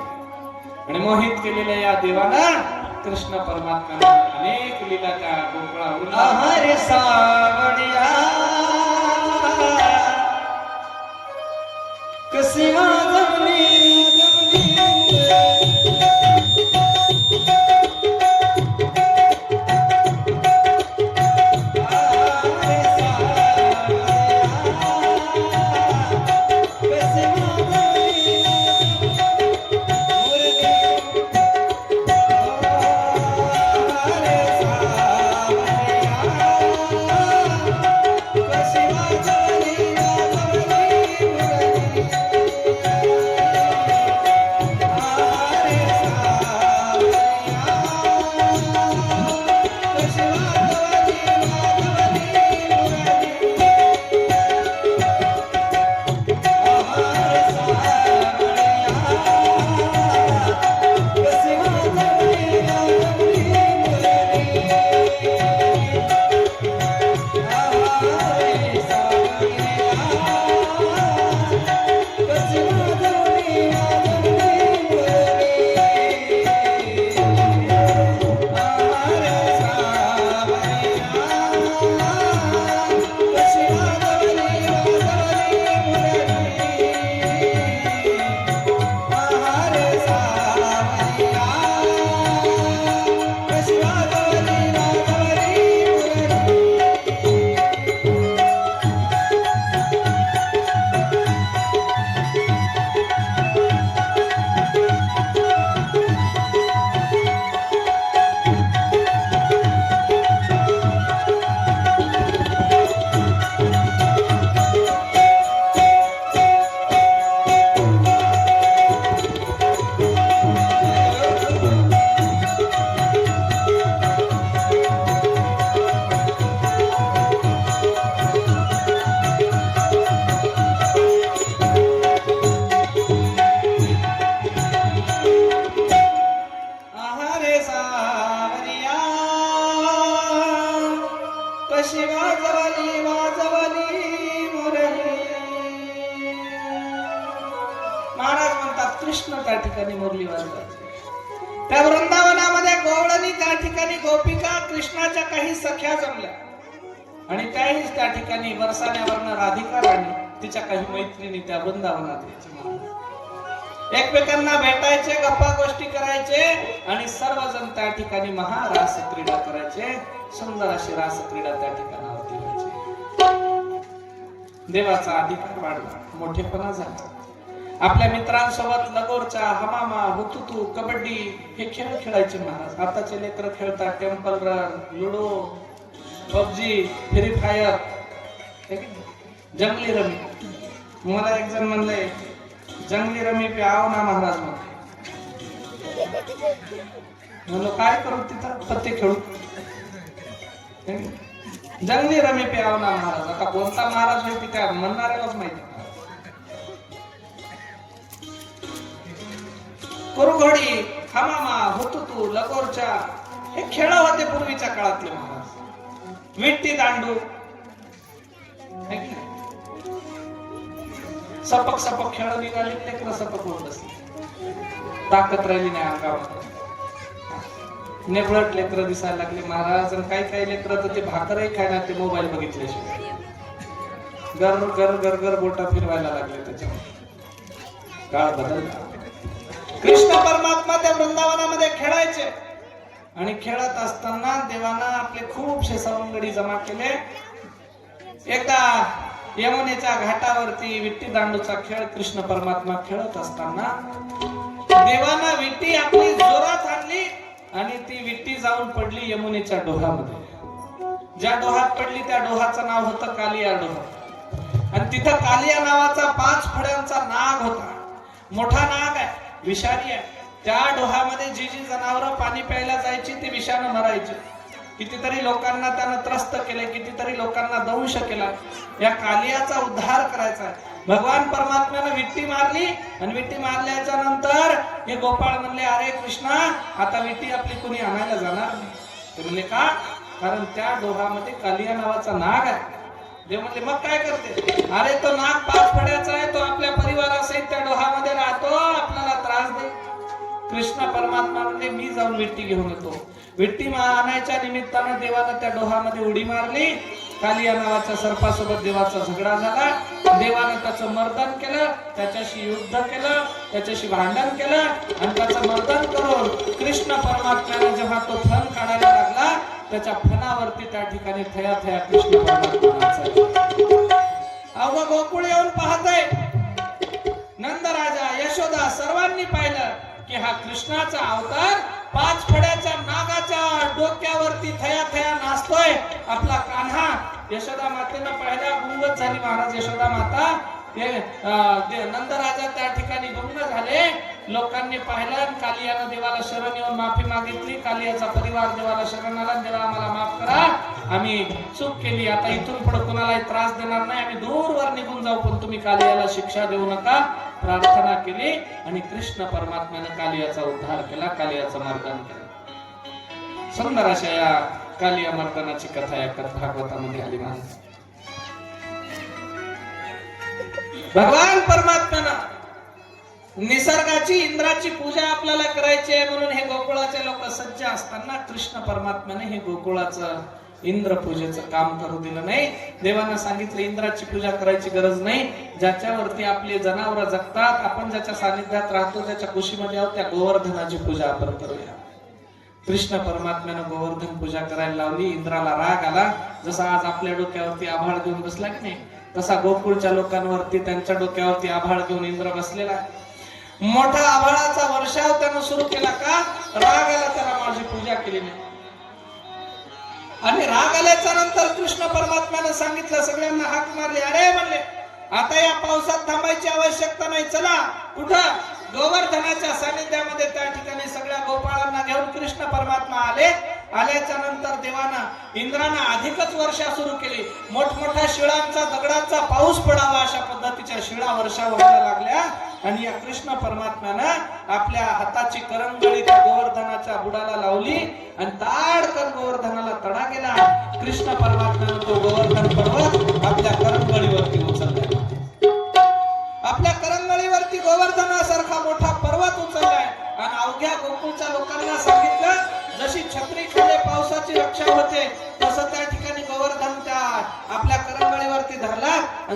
आणि मोहित केलेल्या या देवानं कृष्ण परमात्मा अनेक लीला त्या गोकुळावरून हरे सावडिया कसी वाजवली कृष्ण त्या ठिकाणी मुरली वाजवायचे. त्या वृंदावनामध्ये गवळणी त्या ठिकाणी गोपिका कृष्णाच्या काही सख्या जमल्या आणि त्याही त्या ठिकाणी बरसाण्यावरनं राधिका राणी तिच्या काही मैत्रिणी त्या वृंदावनात यायच्या. एकमेकांना भेटायचे, गप्पा गोष्टी करायचे आणि सर्वजण त्या ठिकाणी महारास क्रीडा करायचे. सुंदर अशी रास क्रीडा त्या ठिकाणावरती व्हायची. देवाचा अधिकार वाढला, मोठेपणा झाला. आपल्या मित्रांसोबत लगोरचा, हमामा, हुतुतू, कबड्डी हे खेळ खेळायचे महाराज. आताचे लेकर खेळतात temple run, ludo, PUBG, free fire, जंगली रमी. मला एक जण म्हणले जंगली रमी पे आओ ना महाराज. म्हणलो काय करू तिथं, पत्ते खेळू. जंगली रमी पे आओ ना महाराज. आता कोणता महाराज होईल तिथे म्हणणाऱ्यालाच माहिती. कुरघोडी, हमामा, हुतुतू, लगोरच्या हे खेळ होते पूर्वीच्या काळातले महाराज. विट्टी दांडू, सपक सपक खेळ निघाले, लेकर सपक होत असते, ताकद राहिली नाही अंगावर. नेबळट लेकर दिसायला लागले महाराज. काही काही लेकर तर ते भाकरही खायला ते मोबाईल बघितल्याशिवाय गर गर गर गर बोटा फिरवायला लागले. त्याच्यामुळे काळ बदलला. कृष्ण परमात्मा त्या वृंदावनामध्ये खेळायचे आणि खेळत असताना देवाना आपले खूपशे सवंगडी जमा केले. एकदा यमुनेच्या घाटावरती विट्टी दांडूचा खेळ कृष्ण परमात्मा खेळत असताना देवाना विट्टी आपली जोरात आणली आणि ती विट्टी जाऊन पडली यमुनेच्या डोहामध्ये. ज्या डोहात पडली त्या डोहाचं नाव होतं कालिया डोहा. आणि तिथं कालिया नावाचा 5 फड्यांचा नाग होता. मोठा नाग आहे, विषारी आहे. त्या डोहामध्ये जी जी जनावरं पाणी प्यायला जायची ती विषानं मरायची. कितीतरी लोकांना त्यानं त्रस्त केले, कितीतरी लोकांना दंश केला. या कालियाचा उद्धार करायचा आहे. भगवान परमात्म्यानं विट्टी मारली आणि विट्टी मारल्याच्या नंतर हे गोपाळ म्हणले अरे कृष्णा आता विट्टी आपली कोणी आणायला जाणार नाही. ते म्हणले का? कारण त्या डोहामध्ये कालिया नावाचा नाग आहे. देव म्हणले मग काय करते? अरे तो नाग 5 फड्याचा आहे, तो आपल्या परिवारासहित त्या डोहामध्ये राहतो, आपल्याला त्रास दे. कृष्ण परमात्मा म्हणले मी जाऊन विट्टी घेऊन येतो. विट्टी आणायच्या निमित्तानं देवानं त्या डोहामध्ये उडी मारली. कालिया नावाच्या सर्पासोबत देवाचा झगडा झाला. देवानं त्याचं मर्दन केलं, त्याच्याशी युद्ध केलं, त्याच्याशी भांडण केलं आणि त्याचं मर्दन करून कृष्ण परमात्म्याने जेव्हा तो फण काढायला लागला त्याच्या फणावरती त्या ठिकाणी थया थया कृष्ण परमात्मा. अवघं गोकुळ येऊन पाहतय. नंद राजा, यशोदा सर्वांनी पाहिलं की हा कृष्णाचा अवतार 5 फड्याच्या नागाच्या डोक्यावरती थया थया नाचतोय. आपला कान्हा. यशोदा मातेनं पाहिला, गुंगच झाली महाराज यशोदा माता. नंद राजा त्या ठिकाणी गुंग झाले. लोकांनी पाहिलं. कालियानं देवाला शरण येऊन माफी मागितली. कालियाचा परिवार देवाला शरण आला. देवा आम्हाला माफ करा, आम्ही चूक केली, आता इथून पुढे कोणालाही त्रास देणार नाही, आम्ही दूरवर निघून जाऊ, पण तुम्ही कालियाला शिक्षा देऊ नका. प्रार्थना केली आणि कृष्ण परमात्म्याने कालियाचा उद्धार केला, कालियाचं मर्दन केलं. सुंदर अशा या कालिया मर्दनाची कथा या भागवतामध्ये आली महाराज. भगवान परमात्म्यानं निसर्गाची इंद्राची पूजा आपल्याला करायची आहे म्हणून हे गोकुळाचे लोक सज्ज असताना कृष्ण परमात्म्याने हे गोकुळाचं इंद्र पूजेचं काम करू दिलं नाही. देवानं सांगितलं इंद्राची पूजा करायची गरज नाही. ज्याच्यावरती आपले जनावर जगतात, आपण ज्याच्या सानिध्यात राहतो, ज्याच्या कुशीमध्ये आहोत, त्या गोवर्धनाची पूजा आपण करूया. कृष्ण परमात्म्यानं गोवर्धन पूजा करायला लावली. इंद्राला राग आला. जसा आज आपल्या डोक्यावरती आभाळ घेऊन बसला की नाही, तसा गोकुळच्या लोकांवरती त्यांच्या डोक्यावरती आभाळ घेऊन इंद्र बसलेला. मोठा आभाळाचा वर्षाव त्यानं सुरू केला. का? राग आला त्याला, माझी पूजा केली नाही. आणि राग आल्याच्या नंतर कृष्ण परमात्म्यानं सांगितलं, सगळ्यांना हाक मारली. अरे म्हणले आता या पावसात थांबायची आवश्यकता नाही. चला कुठं? गोवर्धनाच्या सानिध्यामध्ये. त्या ठिकाणी सगळ्या गोपाळांना घेऊन कृष्ण परमात्मा आले. आल्याच्या नंतर देवानं इंद्रानं अधिकच वर्षा सुरू केली. मोठमोठ्या शिळांचा दगडांचा पाऊस पडावा अशा पद्धतीच्या शिळा वर्षा व्हायला लागल्या. आणि या कृष्ण परमात्म्यानं आपल्या हाताची करंगळी त्या गोवर्धनाच्या बुडाला लावली आणि ताडकन गोवर्धनाला तडा गेला. कृष्ण परमात्म्यानं तो गोवर्धन पर्वत आपल्या करंगळीवरती उचलला. आपल्या करंगळीवरती गोवर्धनासारखा मोठा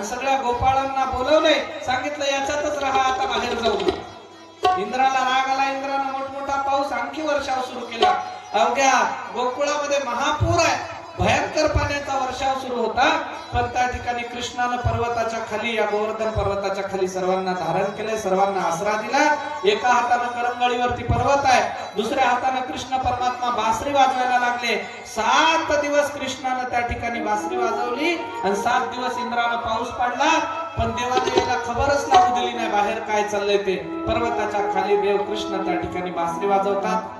सगळ्या गोपाळांना बोलवले, सांगितलं याच्यातच राहा, आता बाहेर जाऊ नका. इंद्राला राग आला, इंद्रानं मोठमोठा पाऊस आणखी वर्षाव सुरू केला. अवघ्या गोकुळामध्ये महापूर आहे, भयंकर पाण्याचा वर्षाव सुरू होता. पण त्या ठिकाणी कृष्णानं पर्वताच्या खाली, या गोवर्धन पर्वताच्या खाली सर्वांना धारण केले, सर्वांना आसरा दिला. एका हातानं करंगळीवरती पर्वत आहे, दुसऱ्या हातानं कृष्ण परमात्मा बासरी वाजवायला लागले. 7 दिवस कृष्णानं त्या ठिकाणी बासरी वाजवली आणि 7 दिवस इंद्रानं पाऊस पडला. पण देवाने याला खबरच लागू दिली नाही बाहेर काय चाललंय ते. पर्वताच्या खाली देव कृष्ण त्या ठिकाणी बासरी वाजवतात,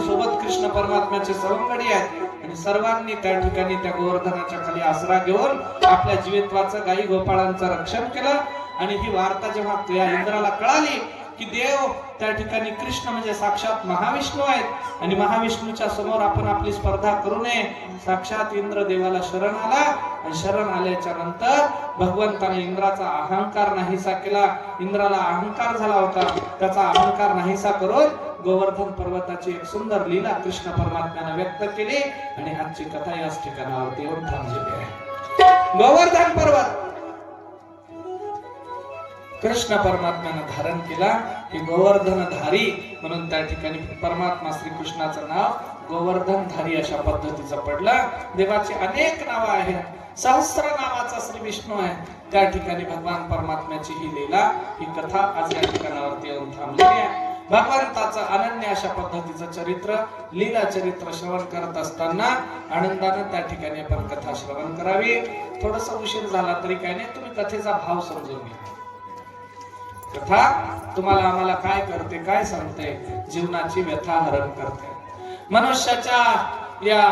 सोबत कृष्ण परमात्म्याचे सवंगडी आहेत. आणि सर्वांनी त्या ठिकाणी त्या गोवर्धनाच्या खाली आसरा घेऊन आपल्या जीवित्वाचं, गायी गोपाळांचं रक्षण केलं. आणि ही वार्ता जेव्हा त्या इंद्राला कळाली की देव त्या ठिकाणी कृष्ण म्हणजे साक्षात महाविष्णू आहेत आणि महाविष्णूच्या समोर आपण आपली स्पर्धा करू नये, साक्षात इंद्र देवाला शरण आला. आणि शरण आल्याच्या नंतर भगवंताने इंद्राचा अहंकार नाहीसा केला. इंद्राला अहंकार झाला होता, त्याचा अहंकार नाहीसा करून गोवर्धन पर्वताची एक सुंदर लीला कृष्ण परमात्म्याने व्यक्त केली. आणि आजची कथा याच ठिकाणावरती येऊन थांबलेली आहे. गोवर्धन पर्वत कृष्ण परमात्म्याने धारण केला की गोवर्धनधारी म्हणून त्या ठिकाणी परमात्मा श्रीकृष्णाचं नाव गोवर्धनधारी अशा पद्धतीचं पडलं. देवाची अनेक नावं आहेत, सहस्र नावाचा श्री विष्णू आहे. त्या ठिकाणी भगवान परमात्म्याची ही लीला, ही कथा आज या ठिकाणावरती येऊन थांबलेली आहे. भगवंताचं अनन्य अशा पद्धतीचं चरित्र, लीला चरित्र श्रवण करत असताना आनंदाने त्या ठिकाणी आपण कथा श्रवण करावी. थोडस उशीर झाला तरी काही नाही, तुम्ही कथेचा भाव समजून घ्या. कथा तुम्हाला आम्हाला काय करते, काय सांगते, जीवनाची व्यथा हरण करते, मनुष्याच्या या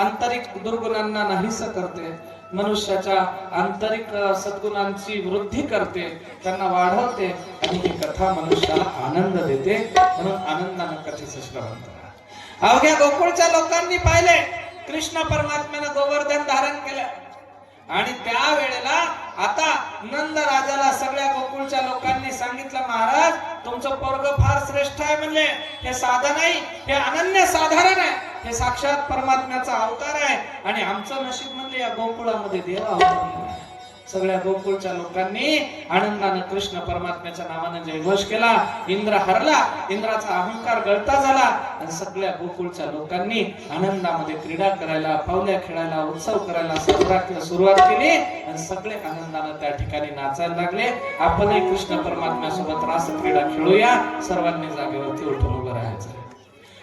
आंतरिक दुर्गुणांना नाहीस करते, मनुष्याच्या आंतरिक सद्गुणांची वृद्धी करते, त्यांना वाढवते. आणि ही कथा मनुष्याला आनंद देते. म्हणून आनंदानं कथेचं श्रवण करा. अवघ्या गोकुळच्या लोकांनी पाहिले कृष्ण परमात्म्यानं गोवर्धन धारण केलं. आणि त्या वेळेला आता नंद राजाला सगळ्या गोकुळच्या लोकांनी सांगितलं, महाराज तुमचं पोरग फार श्रेष्ठ आहे, म्हणले हे साधं नाही, हे अनन्य साधारण आहे, हे साक्षात परमात्म्याचा अवतार आहे. आणि आमचं नशीब म्हणले या गोकुळामध्ये देव अवतार. सगळ्या गोकुळच्या लोकांनी आनंदाने कृष्ण परमात्म्याच्या नावाने जयघोष केला. इंद्र हरला, इंद्राचा अहंकार गळता झाला. आणि सगळ्या गोकुळच्या लोकांनी आनंदामध्ये क्रीडा करायला, पावल्या खेळायला, उत्सव करायला सुरुवात केली. आणि सगळे आनंदाने त्या ठिकाणी नाचायला लागले. आपणही कृष्ण परमात्म्यासोबत रास क्रीडा खेळूया. सर्वांनी जागेवरती उठून उभं राहायचं.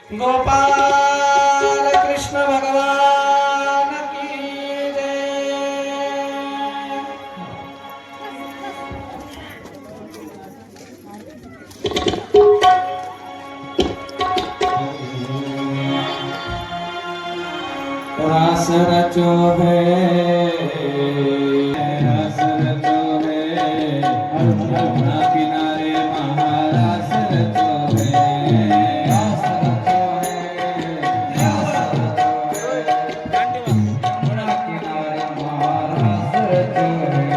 गोपाल कृष्ण भगवान की जय. रास रचो है, रास रचो है, यमुना किनारे महारास रचो है, रास रचो है, रास रचो है, यमुना किनारे महारास रचो है.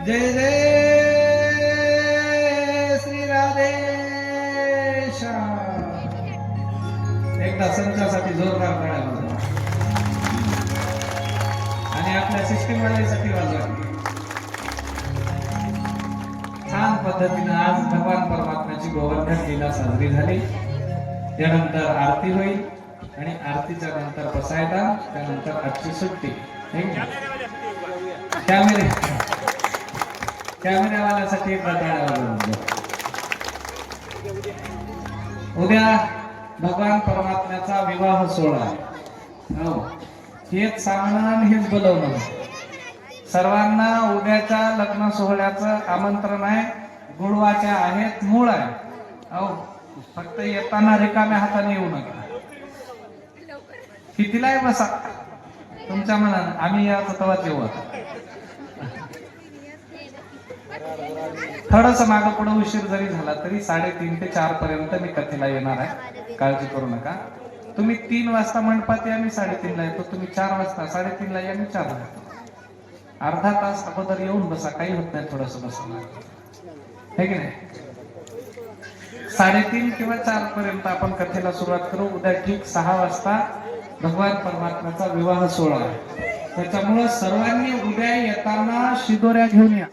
जय जय श्री राधे श्याम. एकदा संचासाठी जोरदार टाळ्या वाजवा आणि आपल्या सिस्टीम वाल्यासाठी वाजवा. छान पद्धतीने आज भगवान परमात्म्याची गोवर्धन लीला साजरी झाली. त्यानंतर आरती होईल आणि आरतीच्या नंतर बसायला, त्यानंतर आजची सुट्टी. कॅमेरावाल्यासाठी एक टाळ्या वाजवा. उद्या भगवान परमात्म्याचा विवाह सोहळा आहे. हो, हेच सांगणं आणि हेच बोलवणं. सर्वांना उद्याच्या लग्न सोहळ्याचं आमंत्रण आहे. गुळवाच्या आहेत, मूळ आहे. हो, फक्त येताना रिकाम्या हाताने येऊ नका. कितीलाही बसा तुमच्या मनानं, आम्ही याच तवाच येऊ. थोडस मागं पुढे उशीर जरी झाला तरी 3:30 ते 4 पर्यंत मी कथेला येणार आहे. काळजी करू नका. तुम्ही 3 वाजता मंडपात या, मी 3:30 ला येतो. तुम्ही 4 वाजता 3:30 ला या, मी 4 ला येतो. अर्धा तास अगोदर येऊन बसा, काही होत नाही थोडस बसवणार, है की नाही. 3:30 किंवा 4 पर्यंत आपण कथेला सुरुवात करू. उद्या ठीक 6 वाजता भगवान परमात्म्याचा विवाह सोहळा आहे. त्याच्यामुळं सर्वांनी उद्या येताना शिदोऱ्या घेऊन या.